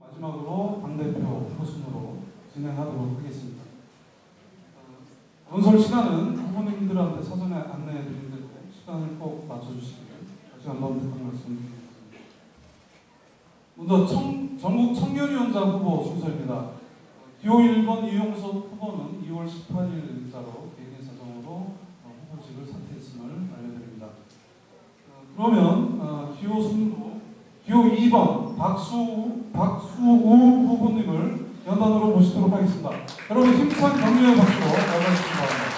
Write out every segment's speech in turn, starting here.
마지막으로 당대표 후보순으로 진행하도록 하겠습니다. 논설 시간은 후보님들한테 사전에 안내해 드린 대로 시간을 꼭 맞춰주시길 다시 한번 부탁 말씀드리겠습니다. 먼저 전국 청년위원장 후보 순서입니다. 기호 1번 이용석 후보는 2월 18일자로 개인의 사정으로 후보직을 사퇴했음을 알려드립니다. 그러면 기호 3부, 기호 2번 박수우 후보님을 연단으로 모시도록 하겠습니다. 여러분 힘찬 격려의 박수로 맞아주시기 바랍니다.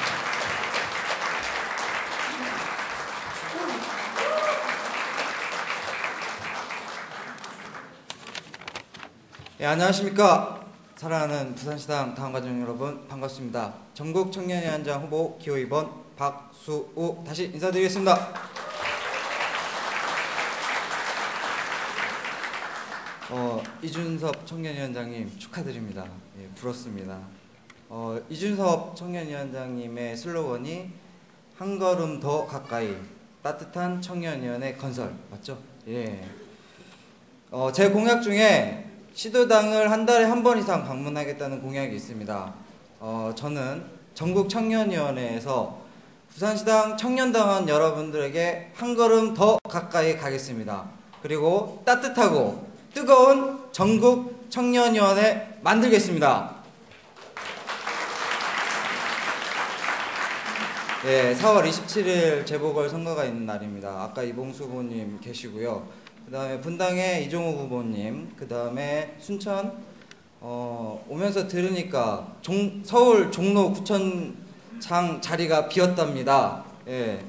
네, 안녕하십니까. 사랑하는 부산시당 당원가족 여러분, 반갑습니다. 전국 청년위원장 후보 기호 2번 박수우 다시 인사드리겠습니다. 이준섭 청년위원장님 축하드립니다. 예, 부럽습니다. 이준섭 청년위원장님의 슬로건이 한 걸음 더 가까이 따뜻한 청년위원회 건설 맞죠? 예. 제 공약 중에 시도당을 한 달에 한 번 이상 방문하겠다는 공약이 있습니다. 저는 전국 청년위원회에서 부산시당 청년당원 여러분들에게 한 걸음 더 가까이 가겠습니다. 그리고 따뜻하고 뜨거운 전국 청년위원회 만들겠습니다. 네, 4월 27일 재보궐선거가 있는 날입니다. 아까 이봉수 후보님 계시고요. 그 다음에 분당의 이종욱 후보님, 그 다음에 순천, 오면서 들으니까 서울 종로 구청장 자리가 비었답니다. 예.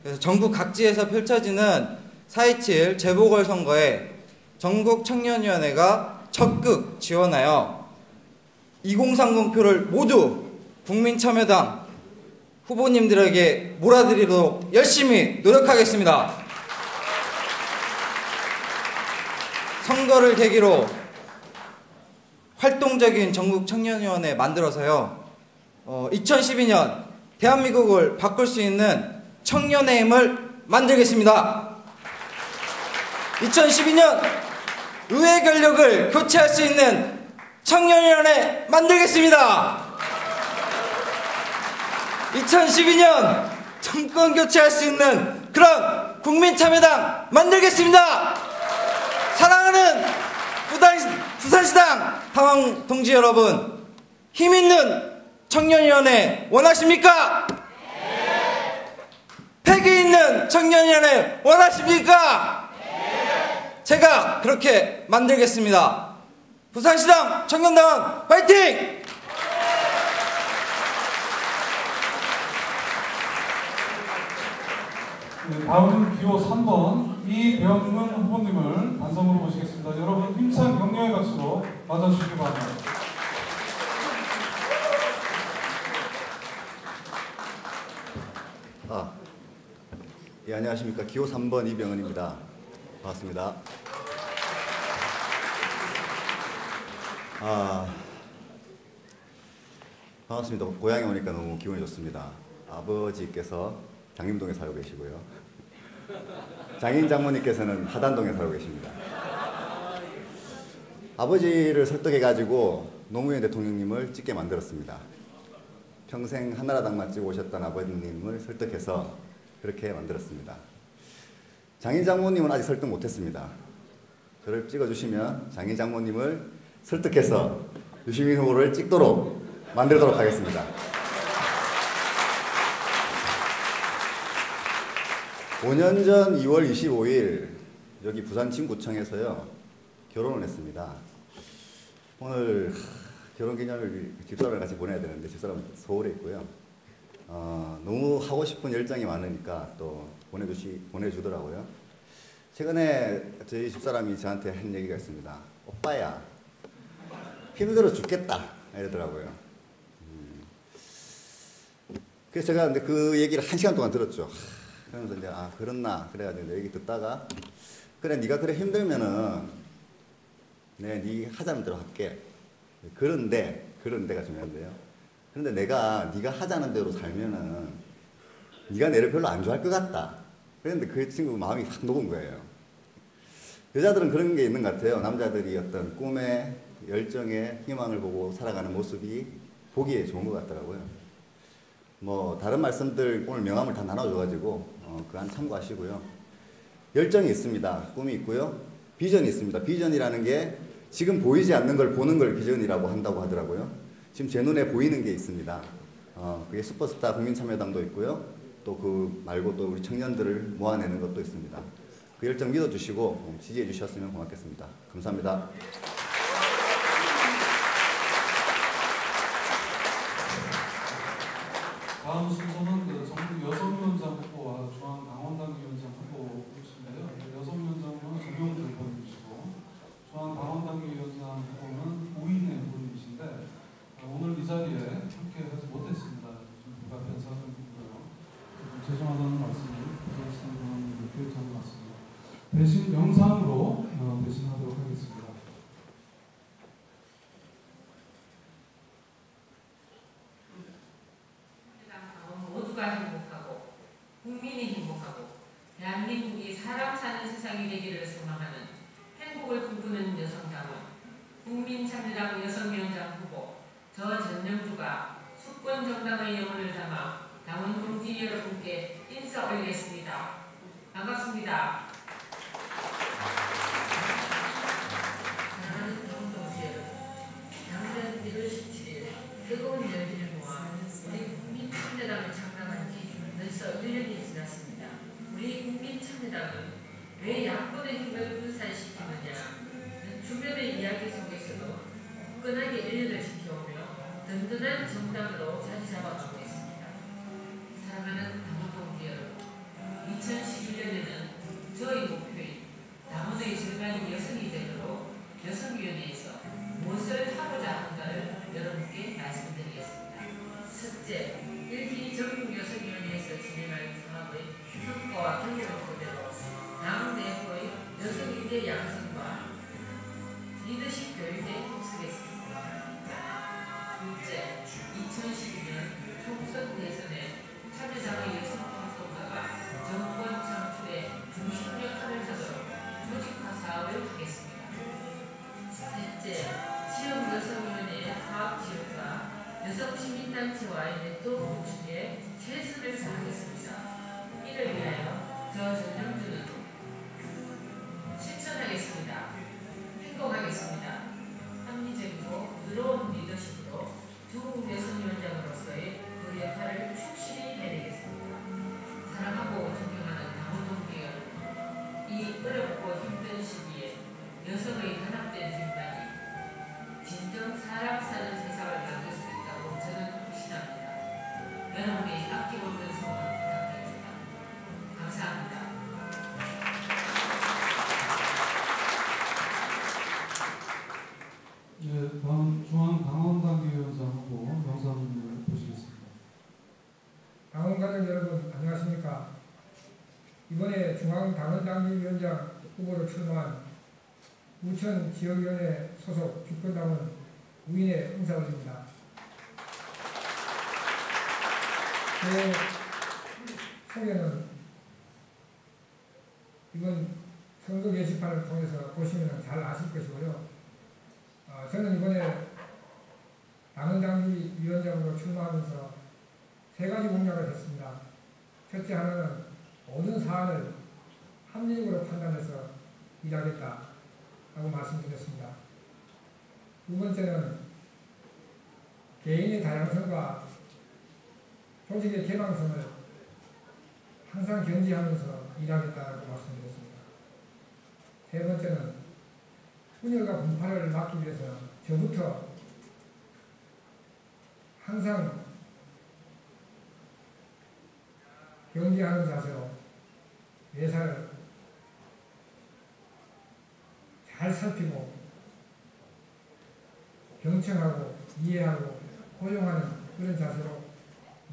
그래서 전국 각지에서 펼쳐지는 4.27 재보궐선거에 전국 청년위원회가 적극 지원하여 2030표를 모두 국민참여당 후보님들에게 몰아드리도록 열심히 노력하겠습니다. 선거를 계기로 활동적인 전국 청년위원회 만들어서요, 2012년 대한민국을 바꿀 수 있는 청년의 힘을 만들겠습니다. 2012년 의회 권력을 교체할 수 있는 청년위원회 만들겠습니다. 2012년 정권 교체할 수 있는 그런 국민참여당 만들겠습니다. 사랑하는 부산시당 당원 동지 여러분, 힘있는 청년위원회 원하십니까? 네. 패기 있는 청년위원회 원하십니까? 네. 제가 그렇게 만들겠습니다. 부산시당 청년당원 화이팅! 네, 다음은 기호 3번 이병문 후보님을 단성으로 모시겠습니다. 여러분 힘찬 격려의 박수로 맞아주시기 바랍니다. 예, 안녕하십니까. 기호 3번 이병헌입니다. 반갑습니다. 반갑습니다. 고향에 오니까 너무 기분이 좋습니다. 아버지께서 장림동에 살고 계시고요. 장인 장모님께서는 하단동에 살고 계십니다. 아버지를 설득해가지고 노무현 대통령님을 찍게 만들었습니다. 평생 한나라당만 찍고 오셨던 아버님을 설득해서 그렇게 만들었습니다. 장인 장모님은 아직 설득 못했습니다. 저를 찍어주시면 장인 장모님을 설득해서 유시민 후보를 찍도록 만들도록 하겠습니다. 5년 전 2월 25일 여기 부산 진구청에서요 결혼을 했습니다. 오늘 결혼기념일 집사람을 같이 보내야 되는데 집사람은 서울에 있고요. 너무 하고 싶은 열정이 많으니까 또 보내주더라고요. 최근에 저희 집사람이 저한테 한 얘기가 있습니다. 오빠야 힘들어 죽겠다 이러더라고요. 그래서 제가 근데 그 얘기를 1시간 동안 들었죠. 그러면서 이제 그렇나 그래가지고 얘기 듣다가 그래 네가 그래 힘들면은 네 하자는 대로 할게. 그런데가 중요한데요. 그런데 네가 하자는 대로 살면은 네가 내를 별로 안 좋아할 것 같다. 그런데 그 친구 마음이 확 녹은 거예요. 여자들은 그런 게 있는 것 같아요. 남자들이 어떤 꿈에 열정에 희망을 보고 살아가는 모습이 보기에 좋은 것 같더라고요. 뭐 다른 말씀들 오늘 명함을 다 나눠줘가지고 그간 참고하시고요. 열정이 있습니다. 꿈이 있고요. 비전이 있습니다. 비전이라는 게 지금 보이지 않는 걸 보는 걸 비전이라고 한다고 하더라고요. 지금 제 눈에 보이는 게 있습니다. 그게 슈퍼스타 국민참여당도 있고요. 또 그 말고 또 우리 청년들을 모아내는 것도 있습니다. 그 열정 믿어주시고 지지해 주셨으면 고맙겠습니다. 감사합니다. 다음 순서는 전국 여성위원장 후보와 중앙당원당위원장 후보이신데요. 여성위원장은 정용주 후보님이시고 중앙당원당위원장 후보는 우인혜 후보님이신데 오늘 이 자리에 함께 하지 못했습니다. 좀 불가피한 사정이 있고요. 죄송하다는 말씀을 드리시는 분은 교육하는 것 같습니다. 대신 영상으로 대신하도록 하겠습니다. 모두가 행복하고 국민이 행복하고 대한민국이 사람 사는 세상이 되기를 소망하는 행복을 꿈꾸는 여성당원 국민참여당 여성위원장 후보 저 전영주가 수권 정당의 영혼을 담아 당원 동지 여러분께 인사 올리겠습니다. 반갑습니다. 사랑하는 당원 동지 여러분, 작년 1월 17일 뜨거운 열기를 모아 우리 국민참여당을 창당한 지 벌써 1년이 지났습니다. 우리 국민참여당은 왜 야권의 힘을 분산시키느냐 주변의 이야기 속에서도 굳건하게 1년을 지켜오며 든든한 정당으로 자리 잡아가고 있습니다. 사랑하는 당원 동지 여러분, 2011년에는 저희 목표인 당원의 절반이 여성이 되도록 여성위원회에서 무엇을 하고자 하는가를 여러분께 말씀드리겠습니다. 첫째, 1기 전국여성위원회에서 진행할 사업의 성과와 경험을 토대로 당 내부의 여성인재 양성과 리더십 교육에 힘쓰겠습니다. 둘째, 2012년 총선 대선에 참여당의 여성 활동가가 정권 창출에 중심 역할을 하도록 조직화 사업을 하겠습니다. 셋째, 지역 여성위원회 사업 지원과 여성시민단체와의 네트워크 구축에 최선을 다하겠습니다. 이를 위하여 저 전영주는 실천하겠습니다. 행동하겠습니다. 합리적이고 부드러운 리더십으로 중국 여성위원장으로서의 그 역할을 충실히 해내겠습니다. 사랑하고 존경하는 당원 동지 여러분, 이 어렵고 힘든 시기에 여성의 단합된 정당이 진정 사람 사는 세상을 만들 수 있다고 저는 확신합니다. 여러분의 아낌없는 성원 부탁드립니다. 감사합니다. 네, 다음 중앙당원당위원장 후보 영상을 보시겠습니다. 당원가족 여러분 안녕하십니까. 이번에 중앙당원당위원장 후보로 출마한 우천 지역위원회 소속 주권당원 우인혜 응사 올립니다. 제 소개는 이번 선거 게시판을 통해서 보시면 잘 아실 것이고요. 저는 이번에 당원당규위원장으로 출마하면서 세 가지 공약을 했습니다. 첫째 하나는 모든 사안을 합리적으로 판단해서 일하겠다라고 말씀드렸습니다. 두 번째는 개인의 다양성과 조직의 개방성을 항상 견지하면서 일하겠다고 말씀드렸습니다. 세 번째는 분열과 분파를 막기 위해서 저부터 항상 경계하는 자세로 예산을 잘 살피고 경청하고 이해하고 포용하는 그런 자세로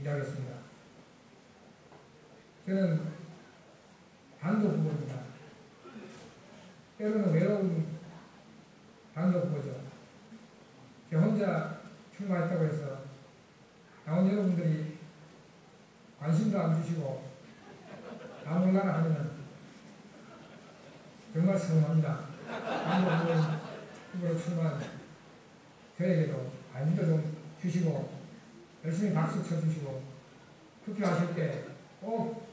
일하겠습니다. 저는 단독 후보입니다. 때로는 외로운 단독 후보죠. 저 혼자 출마했다고 해서 당원 여러분들이 관심도 안 주시고 나 몰라라 하면 정말 사랑합니다. 한국 후보로 출마한 저에게도 관심도 좀 주시고 열심히 박수 쳐주시고 투표하실 때 꼭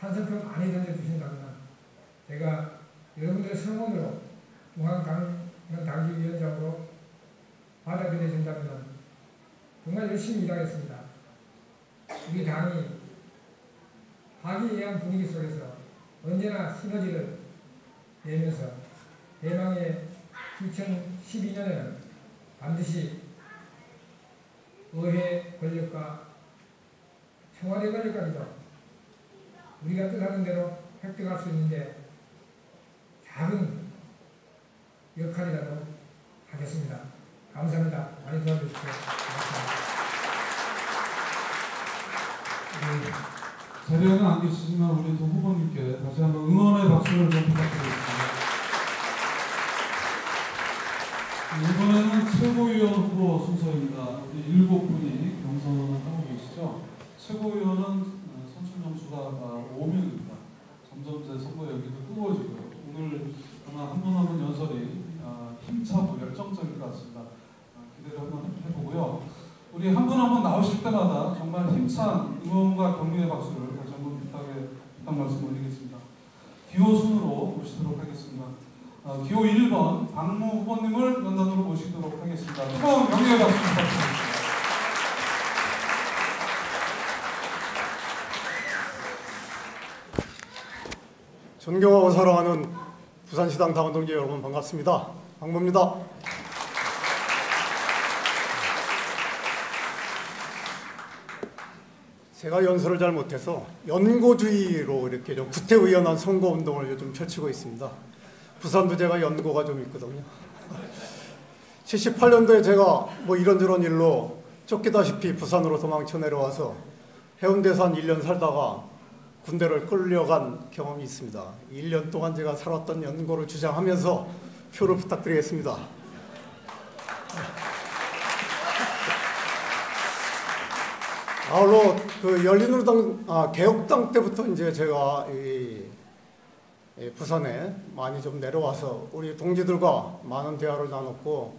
찬성표 많이 던져주신다면 제가 여러분들의 성원으로 중앙당기위원장으로 받아들여진다면 정말 열심히 일하겠습니다. 우리 당이 화기애애한 분위기 속에서 언제나 시너지를 내면서 대망의 2012년에는 반드시 의회 권력과 청와대 권력까지도 우리가 뜻하는 대로 획득할 수 있는데 작은 역할이라도 하겠습니다. 감사합니다. 많이 도와주십시오. 네, 자리에는 안 계시지만 우리 두 후보님께 다시 한번 응원의 박수를 좀 부탁드리겠습니다. 이번에는 최고위원 후보 순서입니다. 우리 7분이 경선을 하고 계시죠. 최고위원은 선출 정수가 5명입니다. 점점 제 선거 여기도 뜨거워지고요. 오늘 아마 한 분 한 분 연설이 힘차고 열정적일 것 같습니다. 기대를 한번 해보고요. 우리 한 분 한 분 나오실 때마다 정말 힘찬 응원과 격려의 박수를 다시 한번 부탁 말씀 올리겠습니다. 기호 순으로 모시도록 하겠습니다. 기호 1번 박무 후보님을 연단으로 모시도록 하겠습니다. 뜨거운 격려의 박수 부탁드립니다. 존경하고 사랑하는 부산시당 당원 동지 여러분 반갑습니다. 박무입니다. 제가 연설을 잘 못해서 연고주의로 이렇게 좀 구태의연한 선거운동을 요즘 펼치고 있습니다. 부산도 제가 연고가 좀 있거든요. 78년도에 제가 뭐 이런저런 일로 쫓기다시피 부산으로 도망쳐 내려와서 해운대에서 한 1년 살다가 군대를 끌려간 경험이 있습니다. 1년 동안 제가 살았던 연고를 주장하면서 표를 부탁드리겠습니다. 아울러 그 열린우리당, 개혁당 때부터 이제 제가 부산에 많이 좀 내려와서 우리 동지들과 많은 대화를 나눴고,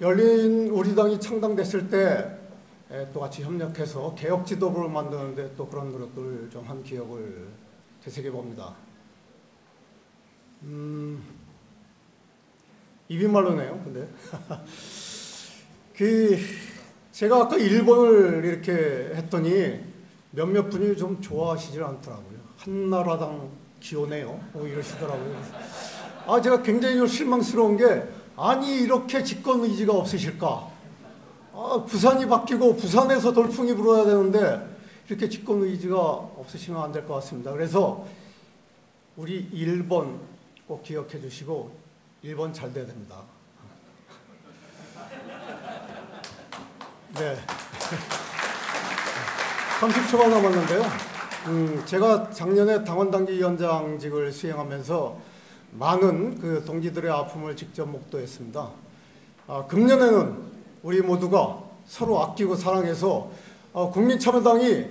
열린우리당이 창당됐을 때 또 같이 협력해서 개혁 지도부를 만드는데 또 그런 노력을 좀 한 기억을 되새겨 봅니다. 입이 말르네요. 근데 제가 아까 1번을 이렇게 했더니 몇몇 분이 좀 좋아하시질 않더라고요. 한나라당 기호네요. 이러시더라고요. 제가 굉장히 좀 실망스러운 게, 아니 이렇게 집권 의지가 없으실까? 부산이 바뀌고 부산에서 돌풍이 불어야 되는데 이렇게 집권 의지가 없으시면 안 될 것 같습니다. 그래서 우리 1번 꼭 기억해 주시고 1번 잘 돼야 됩니다. 네. 30초가 남았는데요. 제가 작년에 당원당기위원장직을 수행하면서 많은 그 동지들의 아픔을 직접 목도했습니다. 금년에는 우리 모두가 서로 아끼고 사랑해서 국민참여당이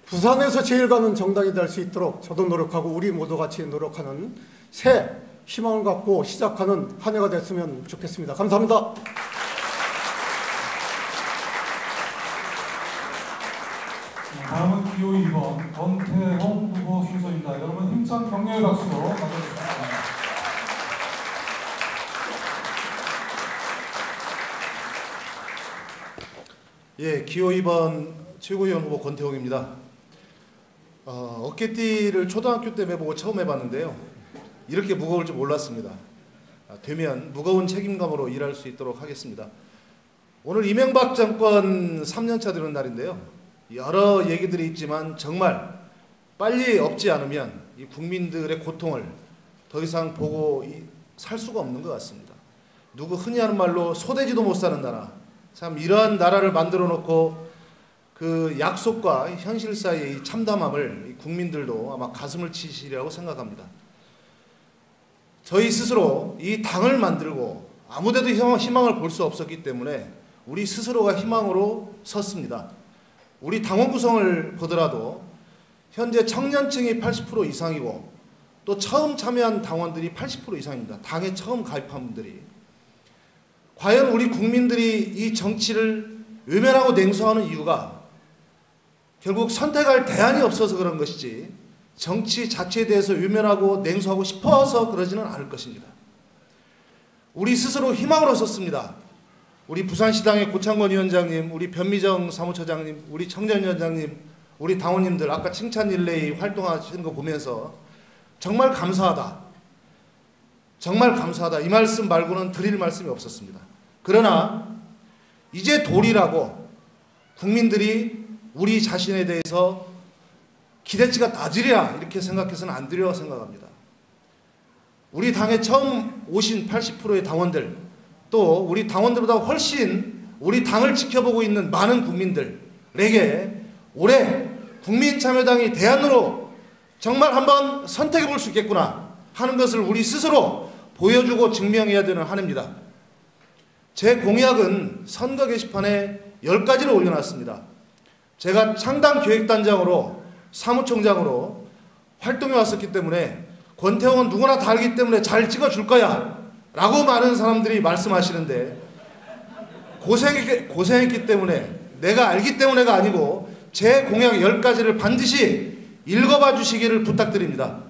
부산에서 제일 가는 정당이 될 수 있도록 저도 노력하고 우리 모두 같이 노력하는 새 희망을 갖고 시작하는 한 해가 됐으면 좋겠습니다. 감사합니다. 다음은 기호 2번 권태홍 후보 순서입니다. 여러분 힘찬 격려의 박수로 맞아주십시오. 예, 기호 2번 최고위원 후보 권태홍입니다. 어깨띠를 초등학교 때 매보고 처음 해봤는데요. 이렇게 무거울 줄 몰랐습니다. 되면 무거운 책임감으로 일할 수 있도록 하겠습니다. 오늘 이명박 정권 3년차 되는 날인데요. 여러 얘기들이 있지만 정말 빨리 없지 않으면 이 국민들의 고통을 더 이상 보고 살 수가 없는 것 같습니다. 누구 흔히 하는 말로 소돼지도 못 사는 나라, 참 이러한 나라를 만들어 놓고 그 약속과 현실 사이의 참담함을 국민들도 아마 가슴을 치시리라고 생각합니다. 저희 스스로 이 당을 만들고 아무데도 희망을 볼 수 없었기 때문에 우리 스스로가 희망으로 섰습니다. 우리 당원 구성을 보더라도 현재 청년층이 80% 이상이고 또 처음 참여한 당원들이 80% 이상입니다. 당에 처음 가입한 분들이. 과연 우리 국민들이 이 정치를 외면하고 냉소하는 이유가 결국 선택할 대안이 없어서 그런 것이지 정치 자체에 대해서 외면하고 냉소하고 싶어서 그러지는 않을 것입니다. 우리 스스로 희망을 얻었습니다. 우리 부산시당의 고창건 위원장님, 우리 변미정 사무처장님, 우리 청년위원장님, 우리 당원님들 아까 칭찬 릴레이 활동하시는 거 보면서 정말 감사하다. 정말 감사하다. 이 말씀 말고는 드릴 말씀이 없었습니다. 그러나 이제 도리라고 국민들이 우리 자신에 대해서 기대치가 낮으랴 이렇게 생각해서는 안 되리라고 생각합니다. 우리 당에 처음 오신 80%의 당원들, 또 우리 당원들보다 훨씬 우리 당을 지켜보고 있는 많은 국민들에게 올해 국민참여당이 대안으로 정말 한번 선택해 볼 수 있겠구나 하는 것을 우리 스스로 보여주고 증명해야 되는 한 해입니다. 제 공약은 선거 게시판에 10가지를 올려놨습니다. 제가 창당 기획단장으로 사무총장으로 활동해 왔었기 때문에 권태웅은 누구나 다 알기 때문에 잘 찍어줄 거야 라고 많은 사람들이 말씀하시는데 고생했기 때문에 내가 알기 때문에가 아니고 제 공약 10가지를 반드시 읽어봐 주시기를 부탁드립니다.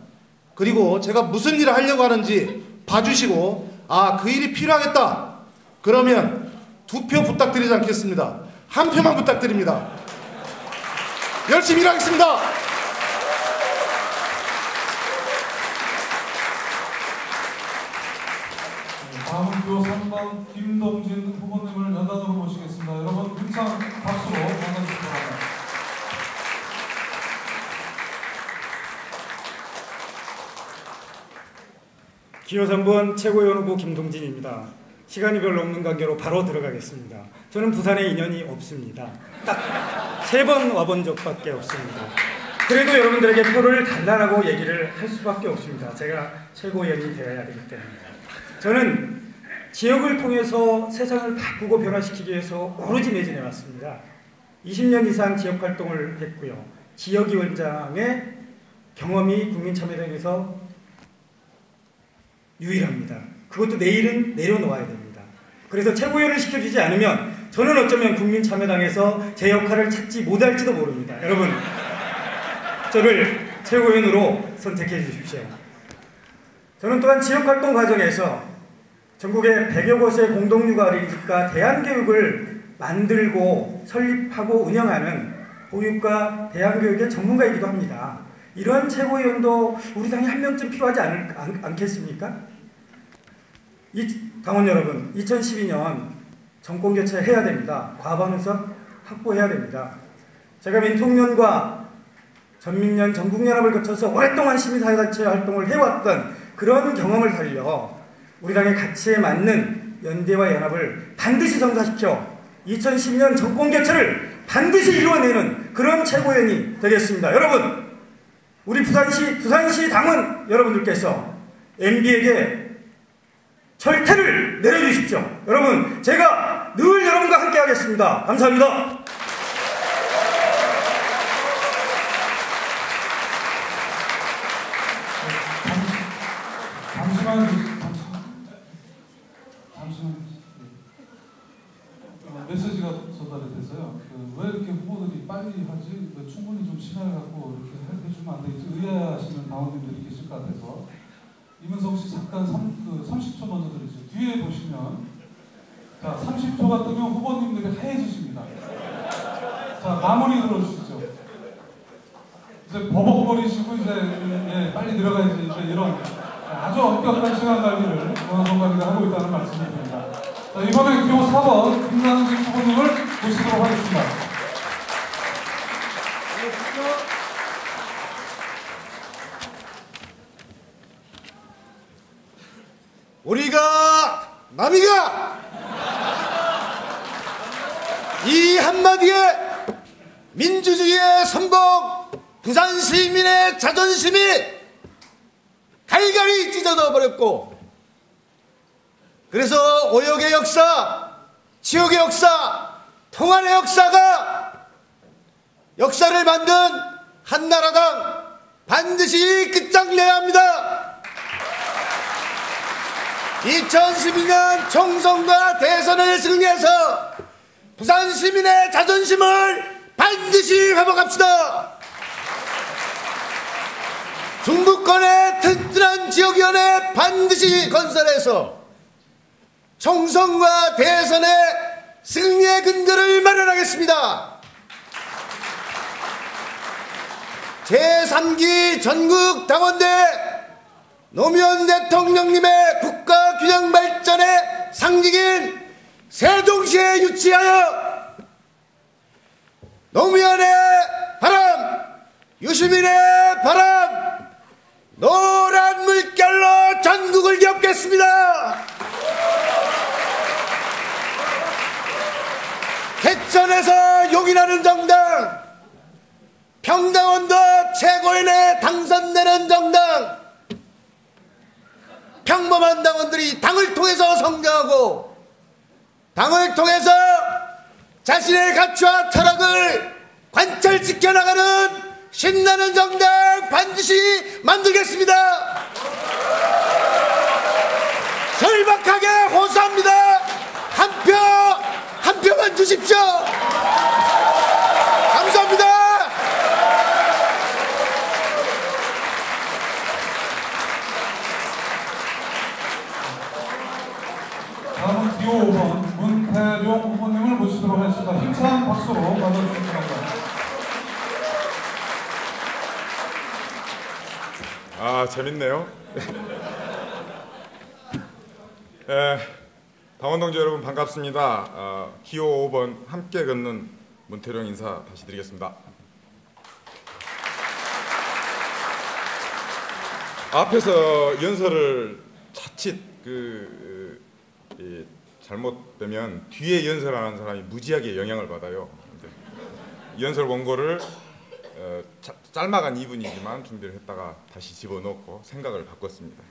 그리고 제가 무슨 일을 하려고 하는지 봐주시고 아, 그 일이 필요하겠다 그러면 2표 부탁드리지 않겠습니다. 1표만 부탁드립니다. 열심히 일하겠습니다. 다음은 표 3번 김동진 후보님을 연단으로 모시겠습니다. 여러분 힘찬 박수로 만나주시기 바랍니다. 기호 3번 최고위원 후보 김동진입니다. 시간이 별로 없는 관계로 바로 들어가겠습니다. 저는 부산에 인연이 없습니다. 딱 3번 와본 적밖에 없습니다. 그래도 여러분들에게 표를 달라고 얘기를 할 수밖에 없습니다. 제가 최고위원이 되어야 되기 때문에. 저는 지역을 통해서 세상을 바꾸고 변화시키기 위해서 오로지 매진해 왔습니다. 20년 이상 지역활동을 했고요. 지역위원장의 경험이 국민참여당에서 유일합니다. 그것도 내일은 내려놓아야 됩니다. 그래서 최고위원을 시켜주지 않으면 저는 어쩌면 국민참여당에서 제 역할을 찾지 못할지도 모릅니다. 여러분, 저를 최고위원으로 선택해 주십시오. 저는 또한 지역활동 과정에서 전국의 100여 곳의 공동육아 어린이집과 대안교육을 만들고 설립하고 운영하는 보육과 대안교육의 전문가이기도 합니다. 이러한 최고위원도 우리 당에 한 명쯤 필요하지 않겠습니까? 당원 여러분, 2012년 정권 교체해야 됩니다. 과반 의석 확보해야 됩니다. 제가 민통연과 전민련 전국연합을 거쳐서 오랫동안 시민사회단체 활동을 해왔던 그런 경험을 살려 우리 당의 가치에 맞는 연대와 연합을 반드시 성사시켜 2012년 정권 교체를 반드시 이루어내는 그런 최고위원이 되겠습니다. 여러분, 우리 부산시 당원 여러분들께서 MB에게 절퇴를 내려주십시오. 여러분, 제가 늘 여러분과 함께 하겠습니다. 감사합니다. 잠시만. 메시지가 전달이 됐어요. 왜 이렇게 후보들이 빨리 하지? 충분히 좀 시간을 갖고 이렇게 해주면 안 되지? 의아하시는 당원님들이 계실 것 같아서 이문석 씨 잠깐 30초 먼저 드리죠. 뒤에 보시면 자 30초가 뜨면 후보님들이 하얘지십니다. 자 마무리 들어주시죠. 이제 버벅거리시고 이제 빨리 들어가야지 이제 이런 아주 엄격한 시간 관리를 중앙선관위가 하고 있다는 말씀이 드립니다. 자, 이번에 기호 4번 김남진 후보님을 모시도록 하겠습니다. 우리가 남이가 이 한마디에 민주주의의 선봉 부산 시민의 자존심이 갈갈이 찢어져 버렸고, 그래서 오역의 역사, 지역의 역사, 통합의 역사가 역사를 만든 한나라당 반드시 끝장내야 합니다. 2012년 총선과 대선을 승리해서 부산 시민의 자존심을 반드시 회복합시다. 중부권의 튼튼한 지역위원회 반드시 건설해서 총선과 대선의 승리의 근거를 마련하겠습니다. 제3기 전국 당원대 노무현 대통령님의 국가균형 발전의 상징인 세종시에 유치하여 노무현의 바람, 유시민의 바람, 노란 물결로 전국을 덮겠습니다. 개천에서 용인하는 정당, 평당원도 최고위원회 당선되는 정당, 평범한 당원들이 당을 통해서 성장하고 당을 통해서 자신의 가치와 철학을 관철시켜 나가는 신나는 정당 반드시 만들겠습니다. 절박하게 호소합니다. 한 표만 주십시오. 감사합니다. 다음은 기호 5번 문태룡 후보님을 모시도록 하겠습니다. 힘찬 박수로 맞아주시기 바랍니다. 아, 재밌네요. 당원 동지 여러분 반갑습니다. 기호 5번 함께 걷는 문태룡 인사 다시 드리겠습니다. 앞에서 연설을 자칫 잘못되면 뒤에 연설하는 사람이 무지하게 영향을 받아요. 연설 원고를 짤막한 2분이지만 준비를 했다가 다시 집어넣고 생각을 바꿨습니다.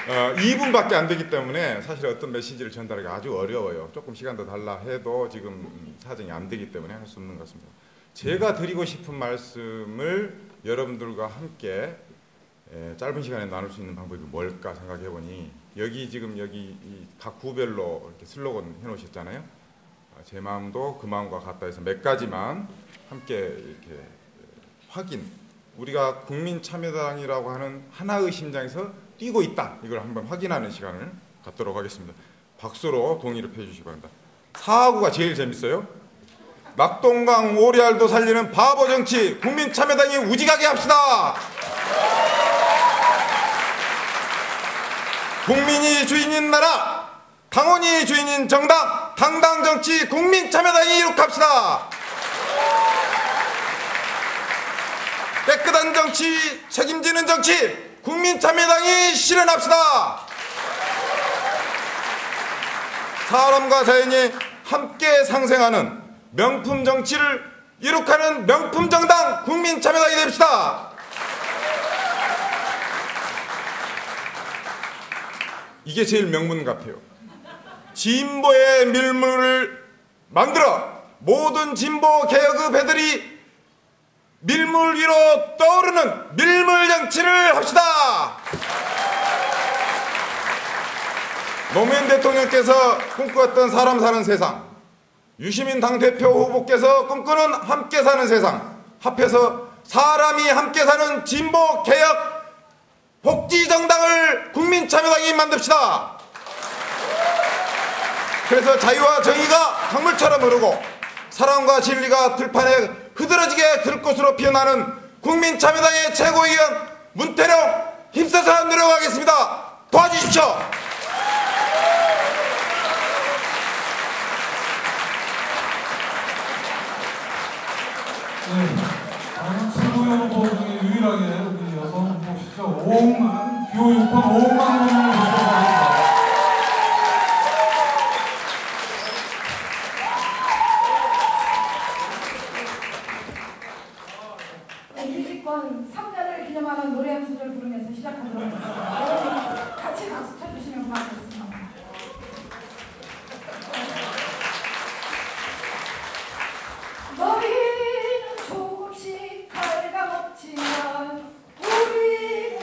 2분밖에 안 되기 때문에 사실 어떤 메시지를 전달하기가 아주 어려워요. 조금 시간 더 달라 해도 지금 사정이 안 되기 때문에 할 수 없는 것 같습니다. 제가 드리고 싶은 말씀을 여러분들과 함께 짧은 시간에 나눌 수 있는 방법이 뭘까 생각해보니 여기 각 구별로 이렇게 슬로건 해놓으셨잖아요. 제 마음도 그 마음과 같다 해서 몇 가지만 함께 이렇게 확인, 우리가 국민참여당이라고 하는 하나의 심장에서 뛰고 있다, 이걸 한번 확인하는 시간을 갖도록 하겠습니다. 박수로 동의를 펴주시기 바랍니다. 4구가 제일 재밌어요. 낙동강 오리알도 살리는 바보 정치, 국민참여당이 우직하게 합시다. 국민이 주인인 나라, 당원이 주인인 정당, 당당 정치, 국민참여당이 이룩합시다. 깨끗한 정치, 책임지는 정치, 국민참여당이 실현합시다. 사람과 자연이 함께 상생하는 명품 정치를 이룩하는 명품 정당, 국민참여당이 됩시다. 이게 제일 명문 같아요. 진보의 밀물을 만들어 모든 진보 개혁의 배들이 밀물 위로 떠오르는 밀물 정치를 합시다. 노무현 대통령께서 꿈꾸었던 사람 사는 세상, 유시민 당대표 후보께서 꿈꾸는 함께 사는 세상, 합해서 사람이 함께 사는 진보 개혁 복지정당을 국민참여당이 만듭시다. 그래서 자유와 정의가 강물처럼 흐르고 사랑과 진리가 들판에 흐드러지게 들꽃으로 피어나는 국민참여당의 최고위원 문태룡 힘써서 노력하겠습니다. 도와주십시오. 네, 다음은 최고위원 후보 중에 유일하게 우리 여성 후보시죠. 오홍만, 기호 6번 오홍만 후보님을 모시도록 하겠습니다. 유치권 3년을 기념하는 노래 한 소절 부르면서 시작하도록 하겠습니다. 여러분 같이 박수 쳐주시면 고맙겠습니다. 너희는 조금씩 갉아먹지만 우리는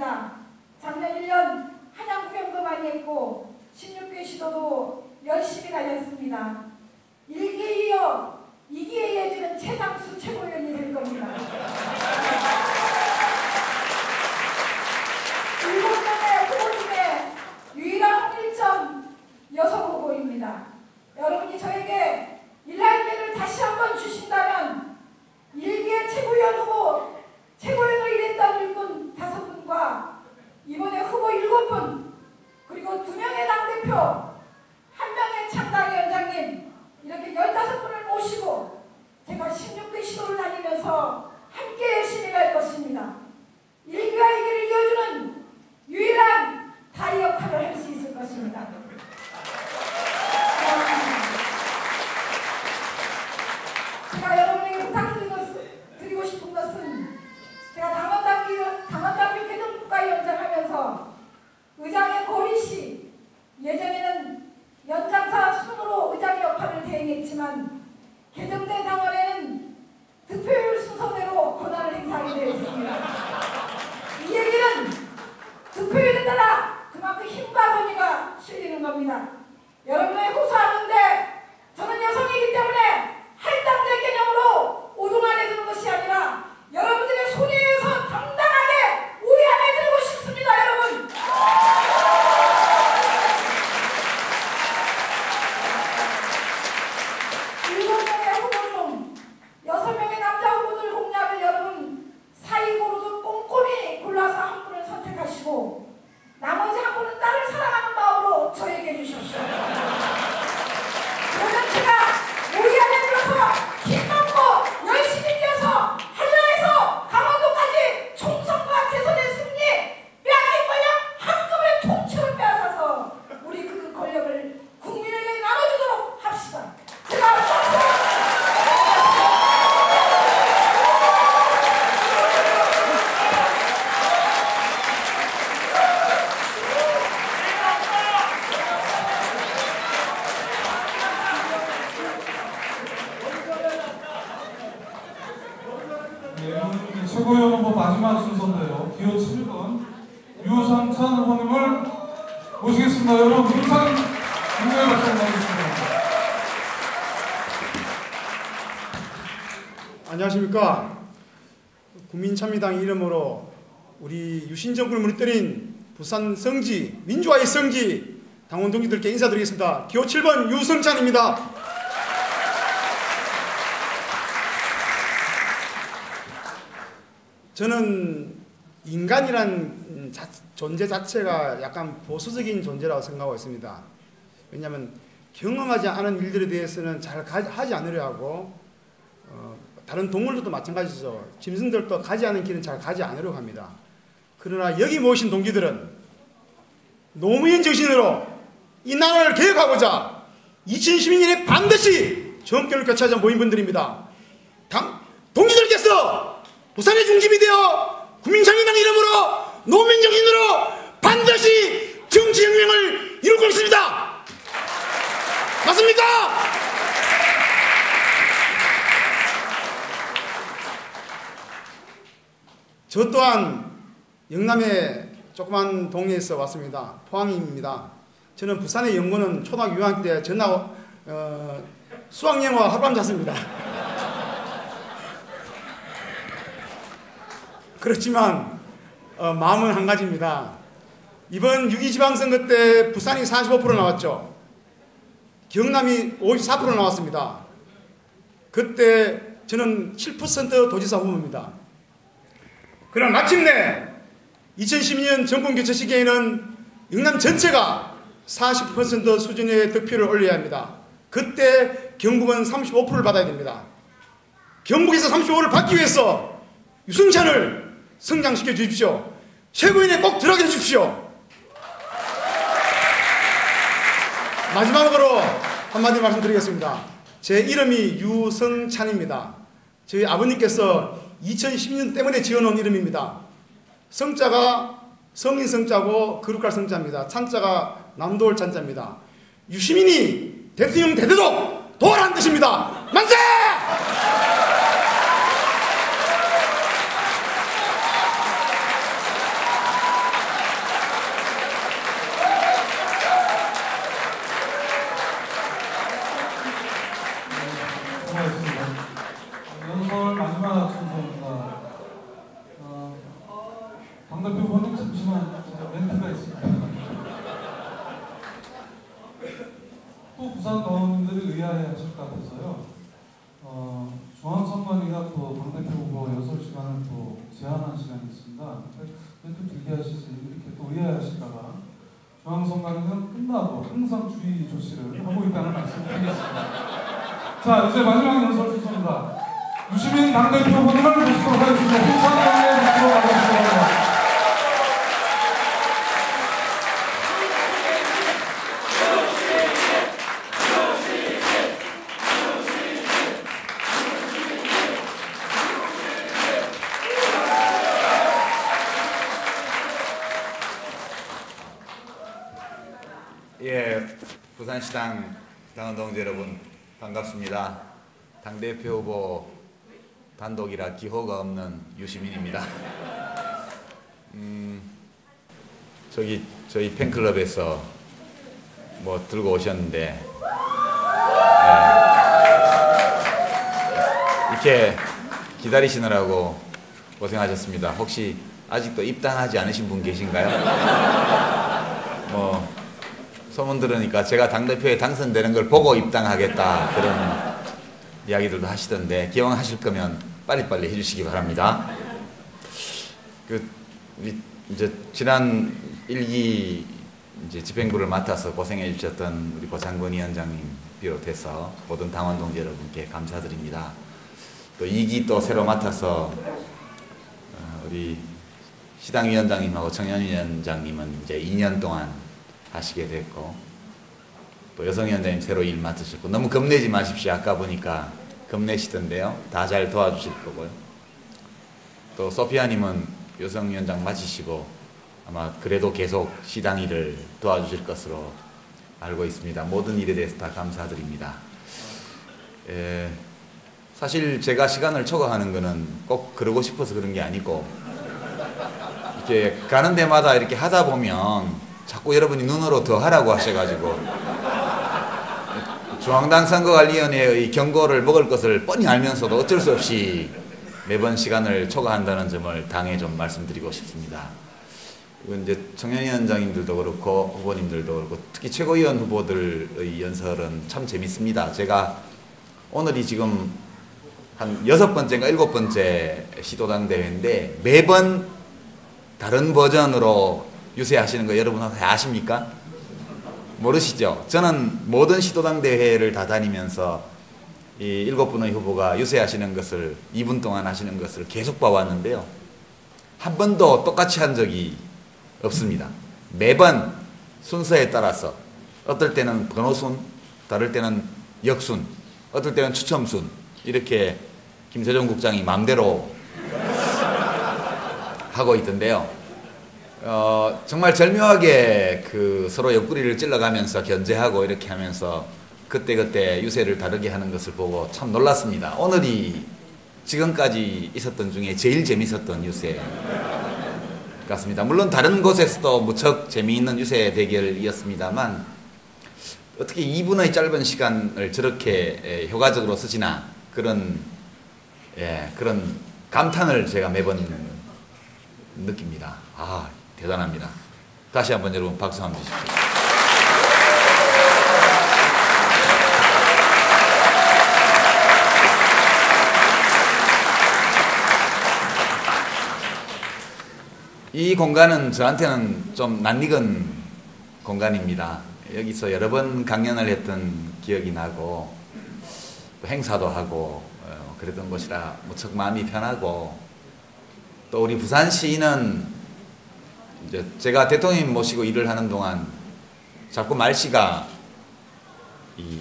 있습니다. 작년 1년 한양 구경도 많이 했고 16개 시도도 열심히 다녔습니다. 1기에 이어 2기에 이어지는 최장수 최고위원이 될 겁니다. 7명의 후보 중에 유일한 홍일점 여성 후보입니다. 여러분이 저에게 일할 기회를 다시 한번 주신다면 1기의 최고위원 후보, 최고위원으로 일했던 일꾼 5분과 이번에 후보 7분, 그리고 2명의 당대표, 1명의 창당위원장님, 이렇게 15분을 모시고 제가 16개 시도를 다니면서 함께 열심히 갈 것입니다. 1기와 2기를 이어주는 유일한 다리 역할을 할 수 있을 것입니다. 제가 여러분에게 부탁드리고 싶은 것은, 제가 당원당규 개정국가위원장 하면서 의장의 고리씨, 예전에는 연장사 순으로 의장의 역할을 대행했지만 개정된 당원에는 득표율 순서대로 권한을 행사하게 되어 있습니다. 이 얘기는 득표율에 따라 그만큼 힘과 권위가 실리는 겁니다. 여러분의 호소하는데 저는 여성이기 때문에 할당제 개념으로 오동 안에 드는 것이 아니라 여러분들의 손위에서 당당하게 우리 안에 들고 싶습니다. 여러분. 7명의 후보 중 6명의 남자 후보들 공약을 여러분 사이고로도 꼼꼼히 골라서 한 분을 선택하시고 나머지 한 분은 딸을 사랑하는 마음으로 저에게 주십시오. 그러면 제가 우리 안에 들어서 힘먹고 열심히 뛰어서 한라에서 강원도까지 총선과 대선의 승리, 빼앗긴 권력 한꺼번에 통째로 빼앗아서 우리 그 권력을 국민에게 나눠주도록 합시다. 제가 최고위원 후보 마지막 순서인데요. 기호 7번 유상찬 후보님을 모시겠습니다. 여러분 문상 인사의 박수 부탁드리겠습니다. 안녕하십니까. 국민참여당 이름으로 우리 유신정부를 무너뜨린 부산 성지, 민주화의 성지 당원 동지들께 인사드리겠습니다. 기호 7번 유성찬입니다. 저는 인간이란 존재 자체가 약간 보수적인 존재라고 생각하고 있습니다. 왜냐하면 경험하지 않은 일들에 대해서는 잘 하지 않으려 하고 다른 동물들도 마찬가지죠. 짐승들도 가지 않은 길은 잘 가지 않으려고 합니다. 그러나 여기 모신 동지들은 노무현 정신으로 이 나라를 개혁하고자 2012년에 반드시 정권을 교체하자 모인 분들입니다. 동지들께서 부산의 중심이 되어 국민참여당 이름으로 노무현 정신으로 반드시 정치혁명을 이룰 것입니다. 맞습니까? 저 또한 영남의 조그만 동네에서 왔습니다. 포항입니다. 저는 부산에 연구는 초등학교 6학년 때 전화 수학영어 하룻밤 잤습니다. 그렇지만 마음은 한 가지입니다. 이번 6.2 지방선거 때 부산이 45% 나왔죠. 경남이 54% 나왔습니다. 그때 저는 7% 도지사 후보입니다. 그러나 마침내 2012년 정권교체 시기에는 영남 전체가 40% 수준의 득표를 올려야 합니다. 그때 경북은 35%를 받아야 됩니다. 경북에서 35%를 받기 위해서 유승찬을 성장시켜 주십시오. 최고위원회 꼭 들어가게 해주십시오. 마지막으로 한마디 말씀드리겠습니다. 제 이름이 유성찬입니다. 저희 아버님께서 2010년 때문에 지어놓은 이름입니다. 성자가 성인 성자고 거룩할 성자입니다. 찬자가 남도울 찬자입니다. 유시민이 대통령 되도록 도와라는 뜻입니다. 만세! 중앙선관위는 끝나도 항상 주의 조치를 하고 있다는 말씀을 드리겠습니다. 자, 이제 마지막 연설 순서입니다. 유시민 당대표 후보님을 모시도록 하겠습니다. 힘찬 의원의 모시도록 하겠습니다. 예, 부산시당 당원 동지 여러분 반갑습니다. 당대표 후보 단독이라 기호가 없는 유시민입니다. 저희 팬클럽에서 뭐 들고 오셨는데 이렇게 기다리시느라고 고생하셨습니다. 혹시 아직도 입당하지 않으신 분 계신가요? 뭐 소문 들으니까 제가 당대표에 당선되는 걸 보고 입당하겠다 그런 이야기들도 하시던데 기왕하실 거면 빨리빨리 해주시기 바랍니다. 이제 지난 1기 이제 집행부를 맡아서 고생해 주셨던 우리 고창근 위원장님 비롯해서 모든 당원 동지 여러분께 감사드립니다. 또 2기 또 새로 맡아서 우리 시당위원장님하고 청년위원장님은 이제 2년 동안 하시게 됐고 또 여성위원장님 새로 일 맡으셨고 너무 겁내지 마십시오. 아까 보니까 겁내시던데요. 다 잘 도와주실 거고요. 또 소피아님은 여성위원장 맡으시고 아마 그래도 계속 시당 일을 도와주실 것으로 알고 있습니다. 모든 일에 대해서 다 감사드립니다. 사실 제가 시간을 초과하는 거는 꼭 그러고 싶어서 그런 게 아니고 이렇게 가는 데마다 이렇게 하다 보면 자꾸 여러분이 눈으로 더 하라고 하셔가지고 중앙당 선거관리위원회의 경고를 먹을 것을 뻔히 알면서도 어쩔 수 없이 매번 시간을 초과한다는 점을 당에 좀 말씀드리고 싶습니다. 이건 이제 청년위원장님들도 그렇고 후보님들도 그렇고 특히 최고위원 후보들의 연설은 참 재밌습니다. 제가 오늘이 지금 한 6번째인가 7번째 시도당 대회인데 매번 다른 버전으로 유세하시는 거 여러분 아십니까? 모르시죠? 저는 모든 시도당 대회를 다 다니면서 이 7분의 후보가 유세하시는 것을 2분 동안 하시는 것을 계속 봐왔는데요. 한 번도 똑같이 한 적이 없습니다. 매번 순서에 따라서 어떨 때는 번호순, 다를 때는 역순, 어떨 때는 추첨순 이렇게 김세종 국장이 마음대로 하고 있던데요. 정말 절묘하게 그 서로 옆구리를 찔러가면서 견제하고 이렇게 하면서 그때그때 유세를 다르게 하는 것을 보고 참 놀랐습니다. 오늘이 지금까지 있었던 중에 제일 재밌었던 유세 같습니다. 물론 다른 곳에서도 무척 재미있는 유세 대결이었습니다만 어떻게 2분의 짧은 시간을 저렇게 효과적으로 쓰시나 그런 감탄을 제가 매번 느낍니다. 아, 대단합니다. 다시 한번 여러분 박수 한번 주십시오. 이 공간은 저한테는 좀 낯익은 공간입니다. 여기서 여러 번 강연을 했던 기억이 나고 행사도 하고 그랬던 곳이라 무척 마음이 편하고 또 우리 부산시는 이제 제가 대통령님 모시고 일을 하는 동안 자꾸 말씨가 이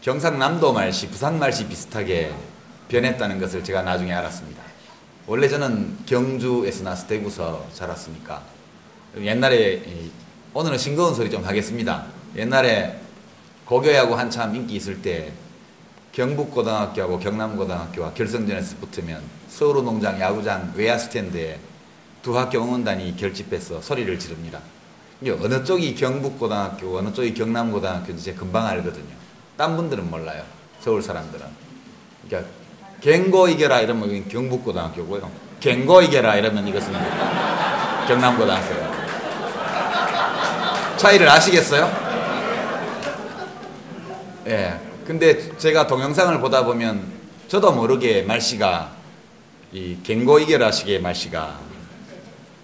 경상남도 말씨, 부산 말씨 비슷하게 변했다는 것을 제가 나중에 알았습니다. 원래 저는 경주에서 나서 대구서 자랐으니까 옛날에 오늘은 싱거운 소리 좀 하겠습니다. 옛날에 고교야구 한참 인기 있을 때 경북고등학교하고 경남고등학교가 결승전에서 붙으면 서울운동장 야구장 외야 스탠드에 두 학교 응원단이 결집해서 소리를 지릅니다. 어느 쪽이 경북고등학교, 어느 쪽이 경남고등학교인지 제가 금방 알거든요. 딴 분들은 몰라요. 서울 사람들은. 그러니까 갱고 이겨라 이러면 이건 경북고등학교고요. 갱고 이겨라 이러면 이것은 경남고등학교예요. 차이를 아시겠어요? 예. 근데 제가 동영상을 보다 보면 저도 모르게 말씨가 이 갱고 이겨라 식의 말씨가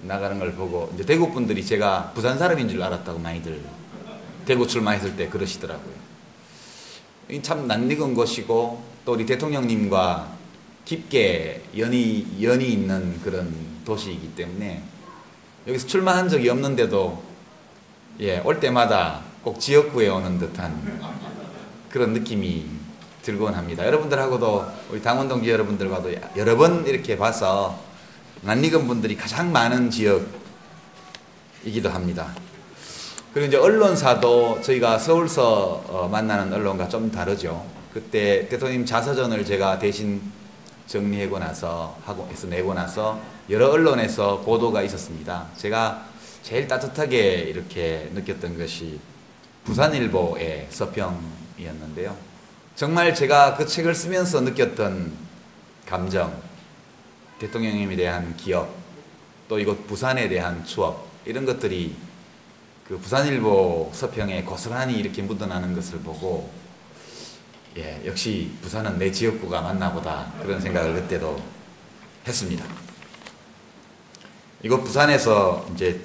나가는 걸 보고 이제 대구 분들이 제가 부산 사람인 줄 알았다고 많이들 대구 출마했을 때 그러시더라고요. 참 낯익은 곳이고 또 우리 대통령님과 깊게 연이 있는 그런 도시이기 때문에 여기서 출마한 적이 없는데도 올 때마다 꼭 지역구에 오는 듯한 그런 느낌이 들곤 합니다. 여러분들하고도 우리 당원 동지 여러분들과도 여러 번 이렇게 봐서 낯익은 분들이 가장 많은 지역이기도 합니다. 그리고 이제 언론사도 저희가 서울서 만나는 언론과 좀 다르죠. 그때 대통령 자서전을 제가 대신 정리하고 나서 내고 나서 여러 언론에서 보도가 있었습니다. 제가 제일 따뜻하게 이렇게 느꼈던 것이 부산일보의 서평이었는데요. 정말 제가 그 책을 쓰면서 느꼈던 감정, 대통령님에 대한 기억, 또 이곳 부산에 대한 추억, 이런 것들이 그 부산일보 서평에 고스란히 이렇게 묻어나는 것을 보고 역시 부산은 내 지역구가 맞나 보다 그런 생각을 그때도 했습니다. 이곳 부산에서 이제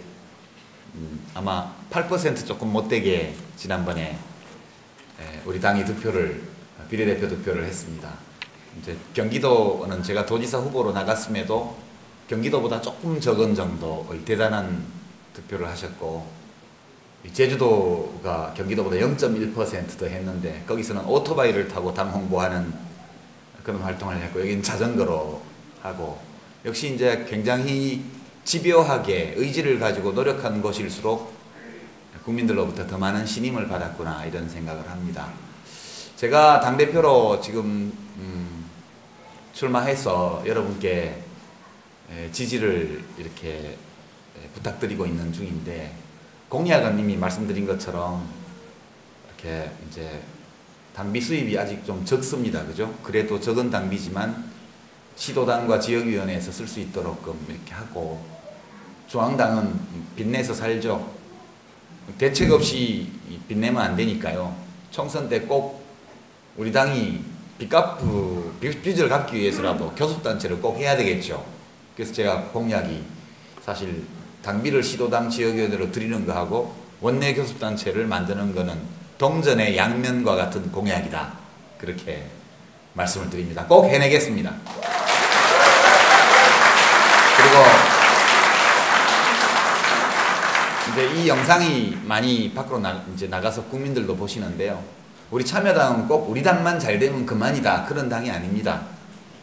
아마 8% 조금 못되게 지난번에 우리 당이 비례대표 득표를 했습니다. 이제 경기도는 제가 도지사 후보로 나갔음에도 경기도보다 조금 적은 정도의 대단한 득표를 하셨고, 제주도가 경기도보다 0.1% 더 했는데 거기서는 오토바이를 타고 당 홍보하는 그런 활동을 했고, 여기는 자전거로 하고, 역시 이제 굉장히 집요하게 의지를 가지고 노력한 곳일수록 국민들로부터 더 많은 신임을 받았구나 이런 생각을 합니다. 제가 당대표로 지금 출마해서 여러분께 지지를 이렇게 부탁드리고 있는 중인데, 공약은 이미 말씀드린 것처럼 이렇게 이제 당비 수입이 아직 좀 적습니다. 그죠? 그래도 적은 당비지만 시도당과 지역위원회에서 쓸 수 있도록 이렇게 하고, 중앙당은 빚내서 살죠. 대책 없이 빚내면 안 되니까요. 총선 때 꼭 우리 당이 빚을 갚기 위해서라도 교섭단체를 꼭 해야 되겠죠. 그래서 제가 공약이 사실 당비를 시도당 지역위원회로 드리는 거하고 원내 교섭단체를 만드는 거는 동전의 양면과 같은 공약이다. 그렇게 말씀을 드립니다. 꼭 해내겠습니다. 그리고 이제 이 영상이 많이 밖으로 나가서 국민들도 보시는데요. 우리 참여당은 꼭 우리 당만 잘 되면 그만이다. 그런 당이 아닙니다.